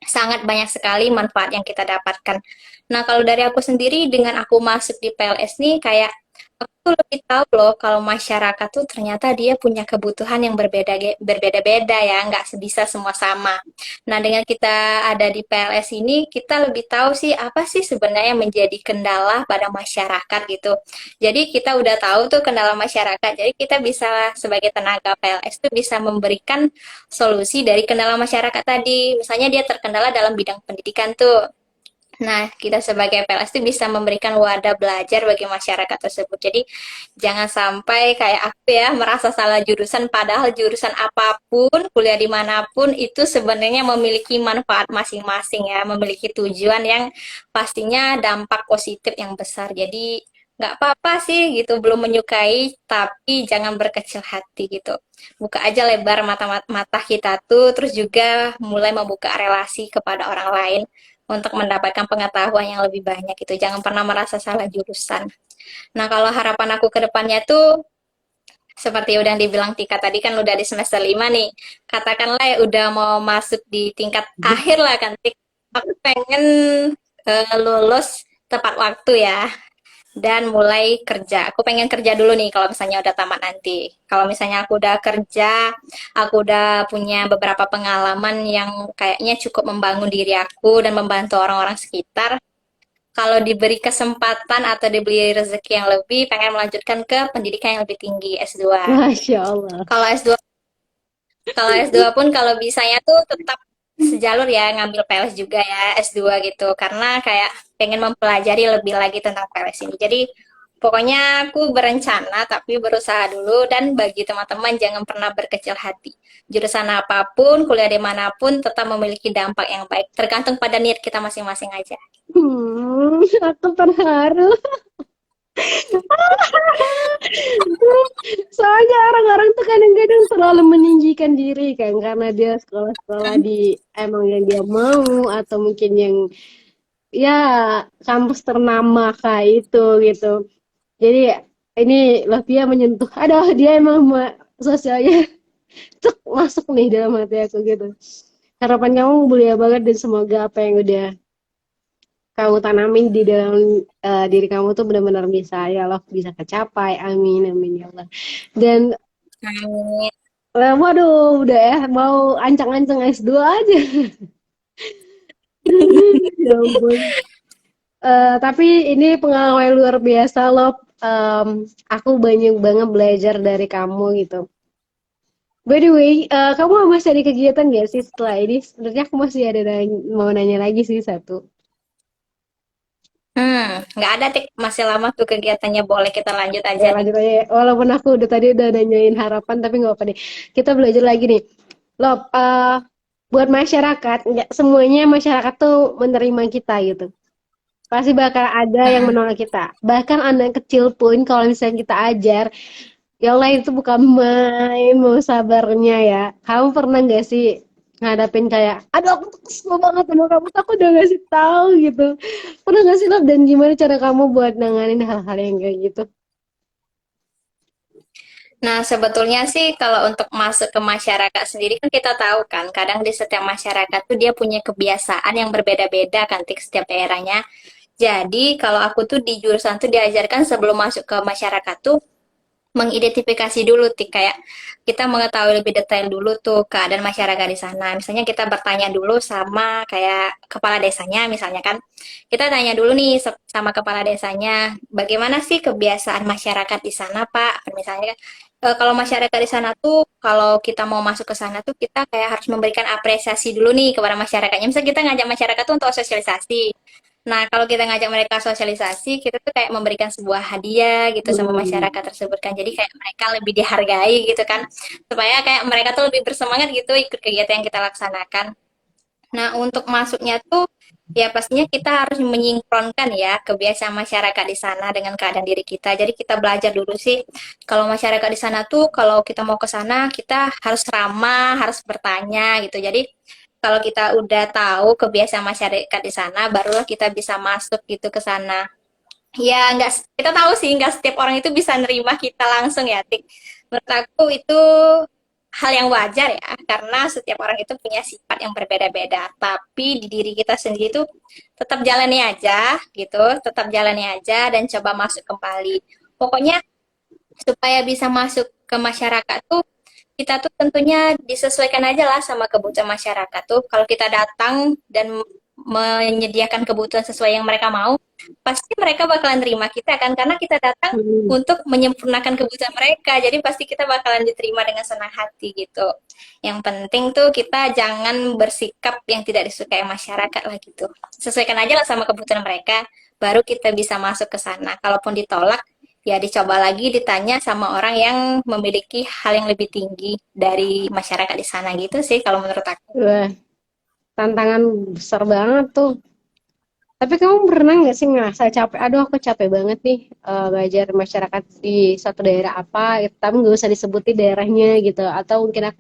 sangat banyak sekali manfaat yang kita dapatkan. Nah, kalau dari aku sendiri, dengan aku masuk di PLS nih, kayak aku tuh lebih tahu loh kalau masyarakat tuh ternyata dia punya kebutuhan yang berbeda-beda ya, nggak bisa semua sama. Nah, dengan kita ada di PLS ini, kita lebih tahu sih apa sih sebenarnya yang menjadi kendala pada masyarakat gitu. Jadi kita udah tahu tuh kendala masyarakat, jadi kita bisa sebagai tenaga PLS tuh bisa memberikan solusi dari kendala masyarakat tadi. Misalnya dia terkendala dalam bidang pendidikan tuh. Nah, kita sebagai PLS itu bisa memberikan wadah belajar bagi masyarakat tersebut. Jadi, jangan sampai kayak aku ya, merasa salah jurusan, padahal jurusan apapun, kuliah dimanapun, itu sebenarnya memiliki manfaat masing-masing ya, memiliki tujuan yang pastinya dampak positif yang besar. Jadi, nggak apa-apa sih gitu, belum menyukai, tapi jangan berkecil hati gitu. Buka aja lebar mata kita tuh, terus juga mulai membuka relasi kepada orang lain untuk mendapatkan pengetahuan yang lebih banyak gitu. Jangan pernah merasa salah jurusan. Nah, kalau harapan aku ke depannya tuh seperti udah dibilang Tika tadi kan udah di semester 5 nih. Katakanlah ya udah mau masuk di tingkat akhir lah kan. Aku pengen lulus tepat waktu ya dan mulai kerja. Aku pengen kerja dulu nih kalau misalnya udah tamat nanti. Kalau misalnya aku udah kerja, aku udah punya beberapa pengalaman yang kayaknya cukup membangun diri aku dan membantu orang-orang sekitar. Kalau diberi kesempatan atau diberi rezeki yang lebih, pengen melanjutkan ke pendidikan yang lebih tinggi, S2. Masya Allah. Kalau S2 Kalau S2 pun kalau bisanya tuh tetap sejalur ya, ngambil PLS juga ya, S2 gitu. Karena kayak pengen mempelajari lebih lagi tentang PLS ini. Jadi pokoknya aku berencana tapi berusaha dulu dan bagi teman-teman jangan pernah berkecil hati. Jurusan apapun, kuliah dimanapun tetap memiliki dampak yang baik. Tergantung pada niat kita masing-masing aja. Aku terharu. Soalnya orang-orang tuh kadang-kadang terlalu meninggikan diri kan karena dia sekolah-sekolah di emang yang dia mau atau mungkin yang ya kampus ternama kayak itu gitu. Jadi ini Lavia menyentuh. Aduh, dia emang sosialnya cek masuk nih dalam hati aku gitu. Harapan kamu mulia banget dan semoga apa yang udah kamu tanamin di dalam diri kamu tuh benar-benar bisa ya Allah bisa kecapai. Amin amin ya Allah. Dan Amin. waduh udah ya mau ancang-ancang S2 aja. Ya ampun. Tapi ini pengalaman yang luar biasa loh. Aku banyak banget belajar dari kamu gitu. By the way, kamu masih ada kegiatan gak sih setelah ini? Sebenarnya aku masih ada mau nanya lagi sih satu. Nggak ada, Tik. Masih lama tuh kegiatannya. Boleh kita lanjut aja Ya nih. lanjut aja. Walaupun aku udah tadi udah nanyain harapan, tapi nggak apa deh. Kita belajar lagi nih. Loh, buat masyarakat, nggak semuanya masyarakat tuh menerima kita gitu. Pasti bakal ada yang Mm-mm. menolak kita. Bahkan anak kecil pun kalau misalnya kita ajar, ya Allah itu bukan main, mau sabarnya ya. Kamu pernah nggak sih ngadapin kayak, aduh aku tuh kesel banget sama kamu, tuh aku udah ngasih tahu gitu. Pernah nggak sih lo dan gimana cara kamu buat nanganin hal-hal yang kayak gitu? Nah, sebetulnya sih kalau untuk masuk ke masyarakat sendiri kan kita tahu kan, kadang di setiap masyarakat tuh dia punya kebiasaan yang berbeda-beda kan, Tik, setiap daerahnya. Jadi kalau aku tuh di jurusan tuh diajarkan sebelum masuk ke masyarakat tuh mengidentifikasi dulu Tik, kayak kita mengetahui lebih detail dulu tuh keadaan masyarakat di sana. Misalnya kita bertanya dulu sama kayak kepala desanya misalnya kan. Kita tanya dulu nih sama kepala desanya, bagaimana sih kebiasaan masyarakat di sana, Pak? Misalnya kalau masyarakat di sana tuh kalau kita mau masuk ke sana tuh kita kayak harus memberikan apresiasi dulu nih kepada masyarakatnya. Misalnya kita ngajak masyarakat tuh untuk sosialisasi. Nah, kalau kita ngajak mereka sosialisasi, kita tuh kayak memberikan sebuah hadiah gitu sama Hmm. masyarakat tersebut kan. Jadi kayak mereka lebih dihargai gitu kan. Supaya kayak mereka tuh lebih bersemangat gitu ikut kegiatan yang kita laksanakan. Nah, untuk masuknya tuh ya pastinya kita harus menyinkronkan ya kebiasaan masyarakat di sana dengan keadaan diri kita. Jadi kita belajar dulu sih kalau masyarakat di sana tuh kalau kita mau ke sana kita harus ramah, harus bertanya gitu. Jadi kalau kita udah tahu kebiasaan masyarakat di sana, barulah kita bisa masuk gitu ke sana. Ya, nggak, kita tahu sih nggak setiap orang itu bisa nerima kita langsung ya, Tik. Menurut aku itu hal yang wajar ya, karena setiap orang itu punya sifat yang berbeda-beda. Tapi di diri kita sendiri itu tetap jalani aja, gitu, tetap jalani aja dan coba masuk kembali. Pokoknya supaya bisa masuk ke masyarakat tuh kita tuh tentunya disesuaikan aja lah sama kebutuhan masyarakat tuh. Kalau kita datang dan menyediakan kebutuhan sesuai yang mereka mau, pasti mereka bakalan terima kita kan karena kita datang Hmm. untuk menyempurnakan kebutuhan mereka. Jadi pasti kita bakalan diterima dengan senang hati gitu. Yang penting tuh kita jangan bersikap yang tidak disukai masyarakat lah gitu. Sesuaikan aja lah sama kebutuhan mereka, baru kita bisa masuk ke sana. Kalaupun ditolak, ya dicoba lagi ditanya sama orang yang memiliki hal yang lebih tinggi dari masyarakat di sana gitu sih kalau menurut aku. Wah, tantangan besar banget tuh. Tapi kamu pernah nggak sih ngerasa capek? Aduh, aku capek banget nih ngajar masyarakat di suatu daerah apa, gitu. Tapi nggak usah disebutin daerahnya gitu. Atau mungkin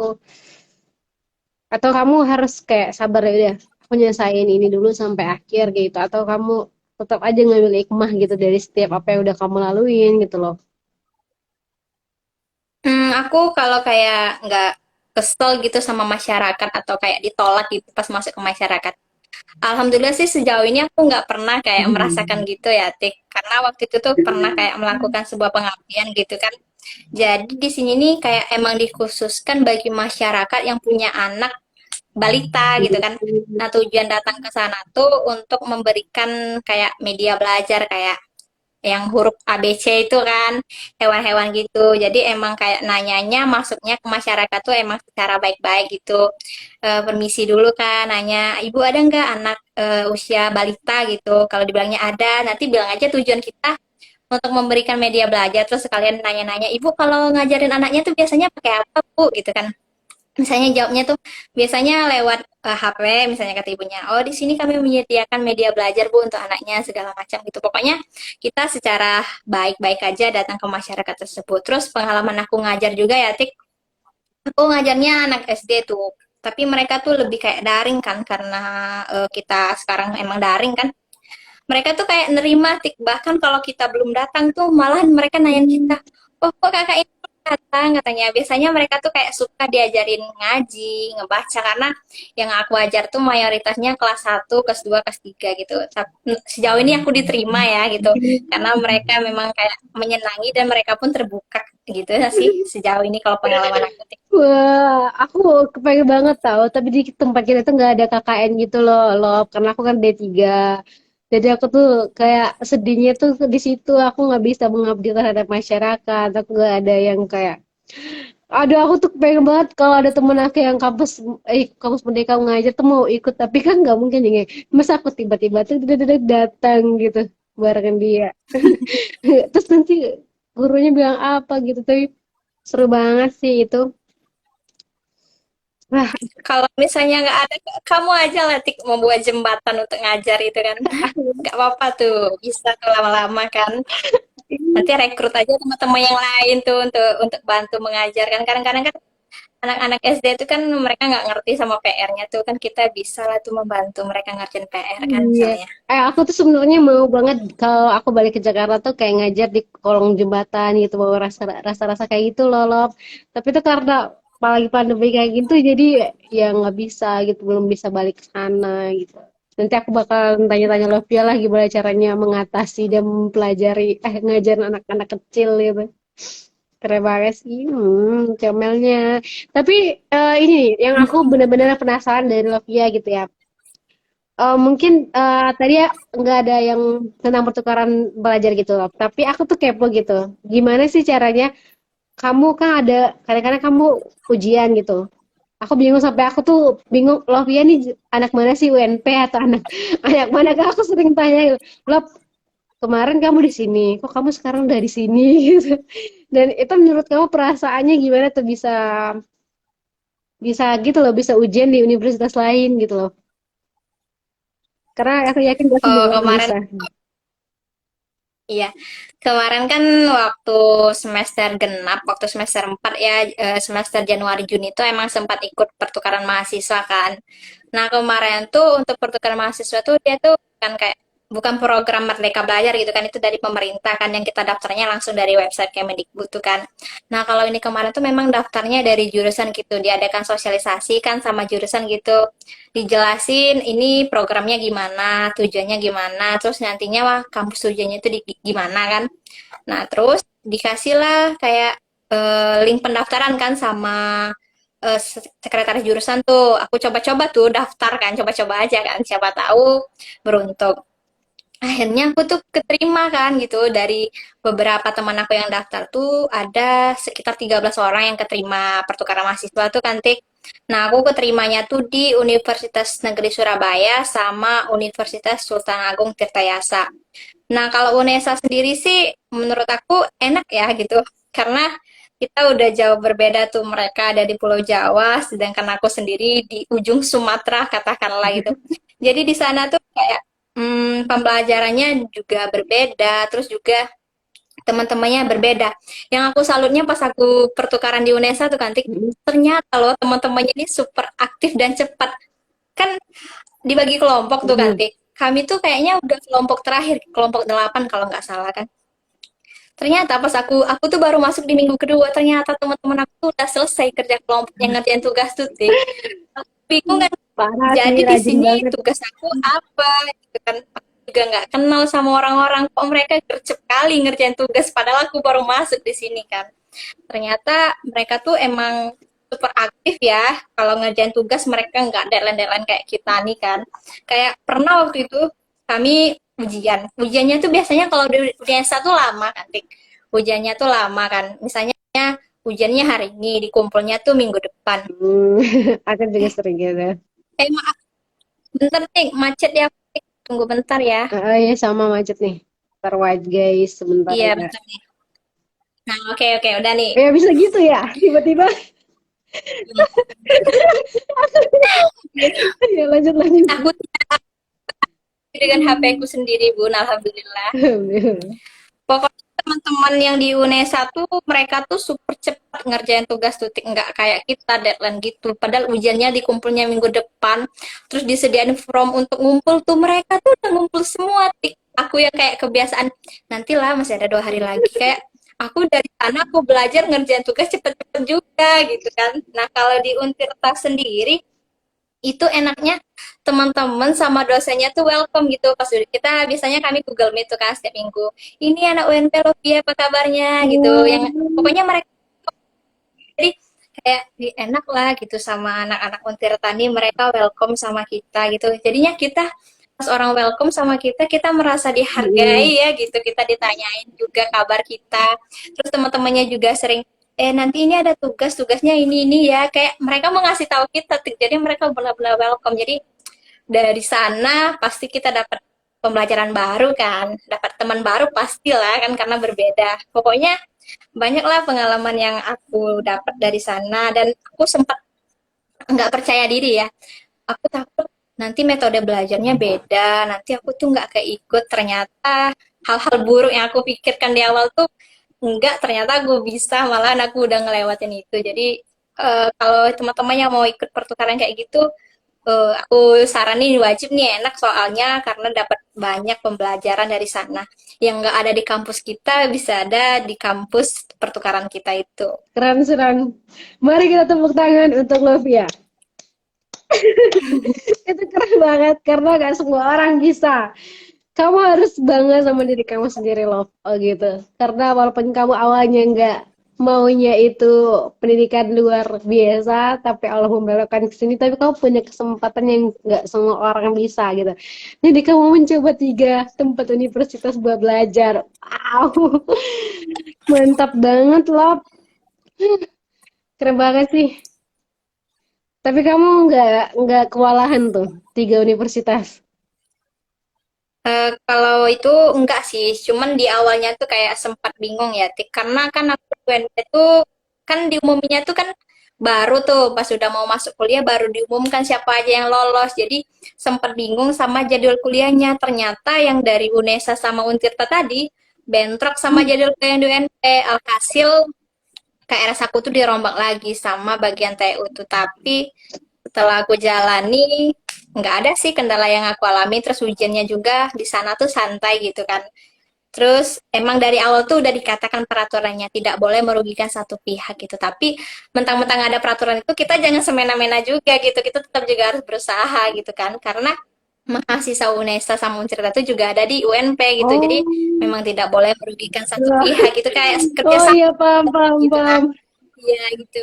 atau kamu harus kayak sabar ya udah, aku nyelesain ini dulu sampai akhir gitu. Atau kamu tetap aja ngambil hikmah gitu dari setiap apa yang udah kamu laluin gitu loh. Aku kalau kayak nggak kesel gitu sama masyarakat atau kayak ditolak gitu pas masuk ke masyarakat. Alhamdulillah sih sejauh ini aku nggak pernah kayak merasakan Hmm. gitu ya, Tik. Karena waktu itu tuh pernah kayak melakukan sebuah pengabdian gitu kan. Jadi di sini nih kayak emang dikhususkan bagi masyarakat yang punya anak balita gitu kan. Nah, tujuan datang ke sana tuh untuk memberikan kayak media belajar kayak yang huruf ABC itu kan, hewan-hewan gitu. Jadi emang kayak nanyanya masuknya ke masyarakat tuh emang secara baik-baik gitu. Permisi dulu kan, nanya, Ibu ada nggak anak usia balita gitu? Kalau dibilangnya ada, nanti bilang aja tujuan kita untuk memberikan media belajar, terus sekalian nanya-nanya, Ibu kalau ngajarin anaknya tuh biasanya pakai apa Bu? Gitu kan. Misalnya jawabnya tuh biasanya lewat HP, misalnya kata ibunya, oh di sini kami menyediakan media belajar Bu untuk anaknya segala macam gitu. Pokoknya kita secara baik-baik aja datang ke masyarakat tersebut. Terus pengalaman aku ngajar juga ya, Tik. Aku ngajarnya anak SD tuh. Tapi mereka tuh lebih kayak daring kan karena kita sekarang emang daring kan. Mereka tuh kayak nerima Tik, bahkan kalau kita belum datang tuh malahan mereka nanyain kita, oh kok kakak ini belum datang katanya. Biasanya mereka tuh kayak suka diajarin ngaji, ngebaca, karena yang aku ajar tuh mayoritasnya kelas 1, kelas 2, kelas 3 gitu. Sejauh ini aku diterima ya gitu, karena mereka memang kayak menyenangi dan mereka pun terbuka gitu sih sejauh ini kalau pengalaman aku. Tik. Wah, aku kepengen banget tahu, tapi di tempat kita tuh nggak ada KKN gitu loh, karena aku kan D3. Jadi aku tuh kayak sedihnya tuh di situ aku nggak bisa mengabdi terhadap masyarakat, aku nggak ada yang kayak, aduh aku tuh pengen banget kalau ada temen aku yang kampus Merdeka ngajar tuh mau ikut, tapi kan nggak mungkin ya. Masa aku tiba-tiba tuh datang gitu barengan dia. Terus nanti gurunya bilang apa gitu, tapi seru banget sih itu. Wah, Kalau misalnya nggak ada, kamu aja lah Tik membuat jembatan untuk ngajar itu kan. Nggak apa-apa tuh, bisa tuh lama-lama kan. Nanti rekrut aja teman-teman yang lain tuh untuk bantu mengajar kan. Kadang-kadang kan anak-anak SD itu kan mereka nggak ngerti sama PR-nya tuh kan kita bisa lah tuh membantu mereka ngerjain PR kan iya. misalnya. Aku tuh sebenarnya mau banget kalau aku balik ke Jakarta tuh kayak ngajar di kolong jembatan gitu, bawa rasa-rasa kayak gitu loh. Tapi tuh karena apalagi pandemi kayak gitu, jadi ya nggak bisa gitu, belum bisa balik ke sana gitu. Nanti aku bakal tanya-tanya Lovia lah gimana caranya mengatasi dan mempelajari, ngajarin anak-anak kecil gitu. Keren banget sih, comelnya. Tapi ini yang aku benar-benar penasaran dari Lovia gitu ya. Mungkin tadi ya nggak ada yang tentang pertukaran belajar gitu loh. Tapi aku tuh kepo gitu. Gimana sih caranya? Kamu kan ada kadang-kadang kamu ujian gitu. Aku bingung sampai aku tuh bingung. Lovia nih anak mana sih UNP atau anak anak mana? Kan aku sering tanya, Lov kemarin kamu di sini, kok kamu sekarang udah di sini gitu. Dan itu menurut kamu perasaannya gimana tuh bisa bisa gitu loh, bisa ujian di universitas lain gitu loh. Karena aku yakin pasti Oh juga kemarin bisa. iya, kemarin kan waktu semester genap, waktu semester 4 ya, semester Januari Juni itu emang sempat ikut pertukaran mahasiswa kan. Nah, kemarin tuh untuk pertukaran mahasiswa tuh dia tuh kan kayak bukan program Merdeka Belajar gitu kan, itu dari pemerintah kan yang kita daftarnya langsung dari website Kemendikbud tuh kan. Nah, kalau ini kemarin tuh memang daftarnya dari jurusan gitu, diadakan sosialisasi kan sama jurusan gitu. Dijelasin ini programnya gimana, tujuannya gimana, terus nantinya wah kampus tujuannya itu gimana kan. Nah, terus dikasihlah kayak link pendaftaran kan sama sekretaris jurusan tuh. Aku coba-coba tuh daftar kan, coba-coba aja kan, siapa tahu beruntung. Akhirnya aku tuh keterima kan gitu dari beberapa teman aku yang daftar tuh ada sekitar 13 orang yang keterima pertukaran mahasiswa tuh kan Tik. Nah aku keterimanya tuh di Universitas Negeri Surabaya sama Universitas Sultan Agung Tirtayasa. Nah kalau UNESA sendiri sih menurut aku enak ya gitu karena kita udah jauh berbeda tuh mereka ada di Pulau Jawa sedangkan aku sendiri di ujung Sumatera katakanlah gitu. Jadi di sana tuh kayak pembelajarannya juga berbeda, terus juga teman-temannya berbeda. Yang aku salutnya pas aku pertukaran di UNESA tuh Kantik, ternyata loh teman-temannya ini super aktif dan cepat. Kan dibagi kelompok tuh Mm-mm. Kantik. Kami tuh kayaknya udah kelompok terakhir, kelompok 8 kalau nggak salah kan. Ternyata pas aku tuh baru masuk di minggu kedua, ternyata teman-teman aku tuh udah selesai kerja kelompoknya ngerjain tugas tuh, Tik. Aku bingung kan. Parah sih, Jadi di rajin sini banget. tugas aku apa gitu kan. Aku juga nggak kenal sama orang-orang kok mereka gercep kali ngerjain tugas padahal aku baru masuk di sini kan. Ternyata mereka tuh emang super aktif ya. Kalau ngerjain tugas mereka nggak deadline-deadline kayak kita nih kan. Kayak pernah waktu itu kami Ujiannya tuh biasanya kalau di Unesa tuh lama kan, Tik. Ujiannya tuh lama kan. Misalnya ujiannya hari ini, dikumpulnya tuh minggu depan. Hmm, aku juga sering gitu. Maaf, bentar, Tik. Macet ya, Tik. Tunggu bentar ya. Ya sama macet nih. Ntar white guys sebentar Iya, ya. bentar nih. Nah, oke, oke. Udah nih. Ya bisa gitu ya, tiba-tiba. Ya lanjut lanjut. Aku dengan HP ku sendiri, Bun. Alhamdulillah. Alhamdulillah. Pokoknya teman-teman yang di UNESA tuh mereka tuh super cepat ngerjain tugas tuh, Tik. Nggak kayak kita deadline gitu. Padahal ujiannya dikumpulnya minggu depan, terus disediain form untuk ngumpul tuh mereka tuh udah ngumpul semua, Tik. Aku yang kayak kebiasaan, nantilah masih ada 2 hari lagi. Kayak aku dari sana aku belajar ngerjain tugas cepet-cepet juga gitu kan. Nah kalau di Untirta sendiri itu enaknya teman-teman sama dosennya tuh welcome gitu pas kita biasanya kami Google Meet tuh kan setiap minggu ini anak UNP loh ya apa kabarnya gitu yang Hmm. pokoknya mereka jadi kayak enak lah gitu sama anak-anak Untirtani mereka welcome sama kita gitu jadinya kita pas orang welcome sama kita kita merasa Hmm. dihargai ya gitu kita ditanyain juga kabar kita terus teman-temannya juga sering nanti ini ada tugasnya ini ya kayak mereka mau ngasih tahu kita jadi mereka benar-benar welcome jadi dari sana pasti kita dapat pembelajaran baru kan, dapat teman baru pastilah kan karena berbeda. Pokoknya banyaklah pengalaman yang aku dapat dari sana dan aku sempat nggak percaya diri ya. Aku takut nanti metode belajarnya beda, nanti aku tuh nggak keikut. Ternyata hal-hal buruk yang aku pikirkan di awal tuh enggak, ternyata aku bisa, malahan aku udah ngelewatin itu. Jadi kalau teman-teman yang mau ikut pertukaran kayak gitu, aku saranin wajib nih enak soalnya karena dapat banyak pembelajaran dari sana. Yang nggak ada di kampus kita bisa ada di kampus pertukaran kita itu. Keren serang. Mari kita tepuk tangan untuk Lovia. Itu keren banget karena gak semua orang bisa. Kamu harus bangga sama diri kamu sendiri loh, oh gitu. Karena walaupun kamu awalnya nggak maunya itu pendidikan luar biasa, tapi Allah membelokkan ke sini, tapi kamu punya kesempatan yang nggak semua orang bisa gitu. Jadi kamu mencoba 3 tempat universitas buat belajar. Wow, mantap banget loh. Keren banget sih. Tapi kamu nggak kewalahan tuh 3 universitas. Kalau itu enggak sih, cuman di awalnya tuh kayak sempat bingung ya, Tik. Karena kan aku UNP tuh kan diumuminya tuh kan baru tuh pas sudah mau masuk kuliah baru diumumkan siapa aja yang lolos. Jadi sempat bingung sama jadwal kuliahnya. Ternyata yang dari UNESA sama Untirta tadi bentrok sama jadwal kuliah yang di UNP. Alhasil KRS aku tuh dirombak lagi sama bagian TU tuh. Tapi setelah aku jalani, nggak ada sih kendala yang aku alami. Terus ujiannya juga di sana tuh santai gitu kan. Terus emang dari awal tuh udah dikatakan peraturannya tidak boleh merugikan satu pihak gitu. Tapi mentang-mentang ada peraturan itu kita jangan semena-mena juga gitu. Kita tetap juga harus berusaha gitu kan. Karena mahasiswa UNESA sama Uncerta itu juga ada di UNP gitu. Jadi Oh, memang tidak boleh merugikan satu pihak gitu kayak oh kerjasama iya paham paham gitu lah. paham. Iya gitu.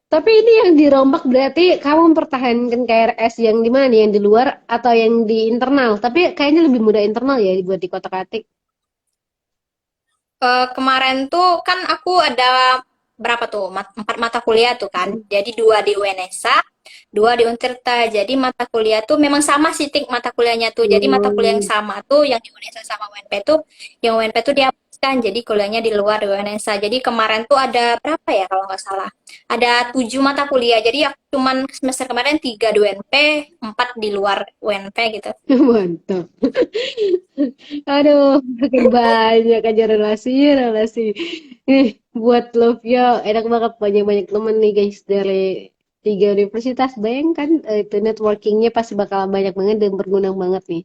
Tapi ini yang dirombak berarti kamu mempertahankan KRS yang di mana nih? Yang di luar atau yang di internal? Tapi kayaknya lebih mudah internal ya dibuat di kotak-atik. Kemarin tuh kan aku ada berapa tuh? 4 mata kuliah tuh kan. Jadi 2 di UNESA, 2 di Untirta. Jadi mata kuliah tuh memang sama sih Tik, mata kuliahnya tuh. Jadi mata kuliah yang Hmm. sama tuh yang di UNESA sama UNP tuh, yang UNP tuh dihapuskan. Jadi kuliahnya di luar di UNESA. Jadi kemarin tuh ada berapa ya kalau nggak salah? Ada 7 mata kuliah. Jadi aku cuman semester kemarin 3 di UNP, 4 di luar UNP gitu. Mantap. Aduh, makin banyak aja relasi. Nih, buat Lovio, enak banget banyak-banyak temen nih guys dari 3 universitas. Bayangkan itu networkingnya pasti bakal banyak banget dan berguna banget nih.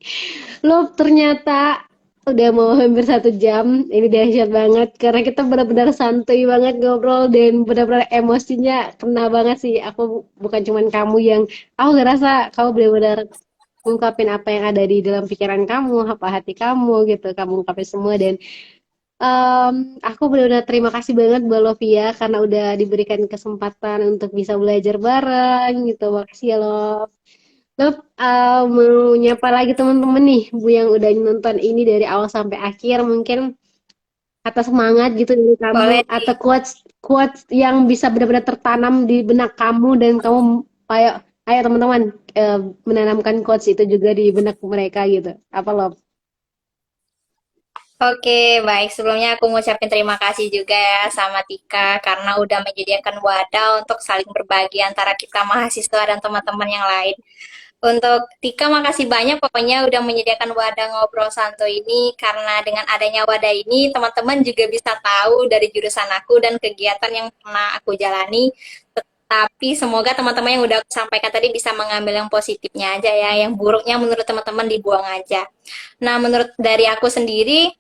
Love, ternyata udah mau hampir 1 jam. Ini dahsyat banget karena kita benar-benar santuy banget ngobrol dan benar-benar emosinya kena banget sih. Aku bukan cuman kamu yang aku ngerasa kamu benar-benar ungkapin apa yang ada di dalam pikiran kamu, apa hati kamu gitu. Kamu ungkapin semua dan aku benar-benar terima kasih banget Mbak Lovia karena udah diberikan kesempatan untuk bisa belajar bareng gitu. Makasih ya Lov. Lo mau nyapa lagi teman-teman nih, Bu yang udah nonton ini dari awal sampai akhir, mungkin kata semangat gitu dari kamu Boleh atau nih. quotes quotes yang bisa benar-benar tertanam di benak kamu dan kamu kayak ayo teman-teman menanamkan quotes itu juga di benak mereka gitu. Apa lo? Oke, baik. Sebelumnya aku ngucapin terima kasih juga ya sama Tika karena udah menyediakan wadah untuk saling berbagi antara kita mahasiswa dan teman-teman yang lain. Untuk Tika, makasih banyak pokoknya udah menyediakan wadah ngobrol santuy ini karena dengan adanya wadah ini teman-teman juga bisa tahu dari jurusan aku dan kegiatan yang pernah aku jalani. Tapi semoga teman-teman yang udah aku sampaikan tadi bisa mengambil yang positifnya aja ya, yang buruknya menurut teman-teman dibuang aja. Nah, menurut dari aku sendiri,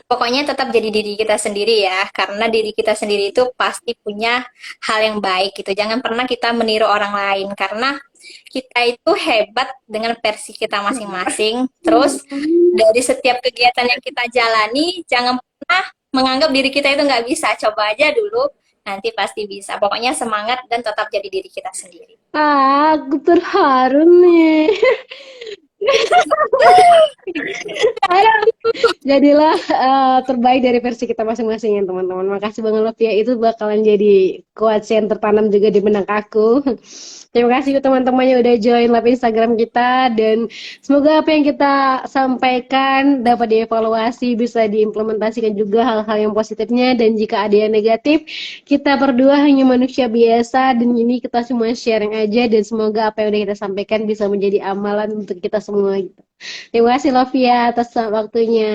pokoknya tetap jadi diri kita sendiri ya, karena diri kita sendiri itu pasti punya hal yang baik gitu. Jangan pernah kita meniru orang lain, karena kita itu hebat dengan versi kita masing-masing. Terus dari setiap kegiatan yang kita jalani, jangan pernah menganggap diri kita itu nggak bisa. Coba aja dulu, nanti pasti bisa. Pokoknya semangat dan tetap jadi diri kita sendiri. Aku terharu nih. Ayo, jadilah terbaik dari versi kita masing-masing ya teman-teman. Makasih banget loh ya, itu bakalan jadi quotes yang tertanam juga di benak aku. Terima kasih teman-teman yang udah join live Instagram kita dan semoga apa yang kita sampaikan dapat dievaluasi, bisa diimplementasikan juga hal-hal yang positifnya dan jika ada yang negatif, kita berdua hanya manusia biasa dan ini kita semua sharing aja dan semoga apa yang udah kita sampaikan bisa menjadi amalan untuk kita semua gitu. Terima kasih Lovia atas waktunya.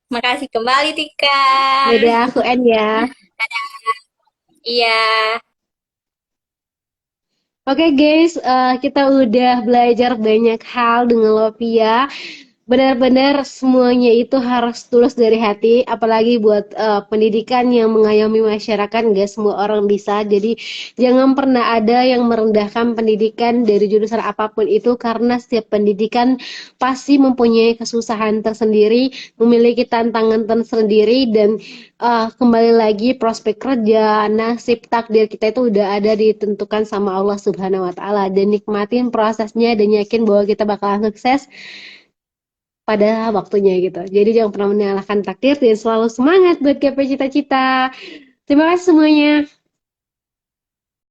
Makasih kembali, Tika. Dadah, aku end ya. Iya. Oke guys, kita udah belajar banyak hal dengan Lovia. Benar-benar semuanya itu harus tulus dari hati, apalagi buat pendidikan yang mengayomi masyarakat, nggak semua orang bisa. Jadi jangan pernah ada yang merendahkan pendidikan dari jurusan apapun itu, karena setiap pendidikan pasti mempunyai kesusahan tersendiri, memiliki tantangan tersendiri, dan kembali lagi prospek kerja, nasib, takdir kita itu udah ada ditentukan sama Allah Subhanahu Wa Taala. Dan nikmatin prosesnya dan yakin bahwa kita bakalan sukses pada waktunya gitu. Jadi jangan pernah menyalahkan takdir dan selalu semangat buat gapai cita-cita. Terima kasih semuanya.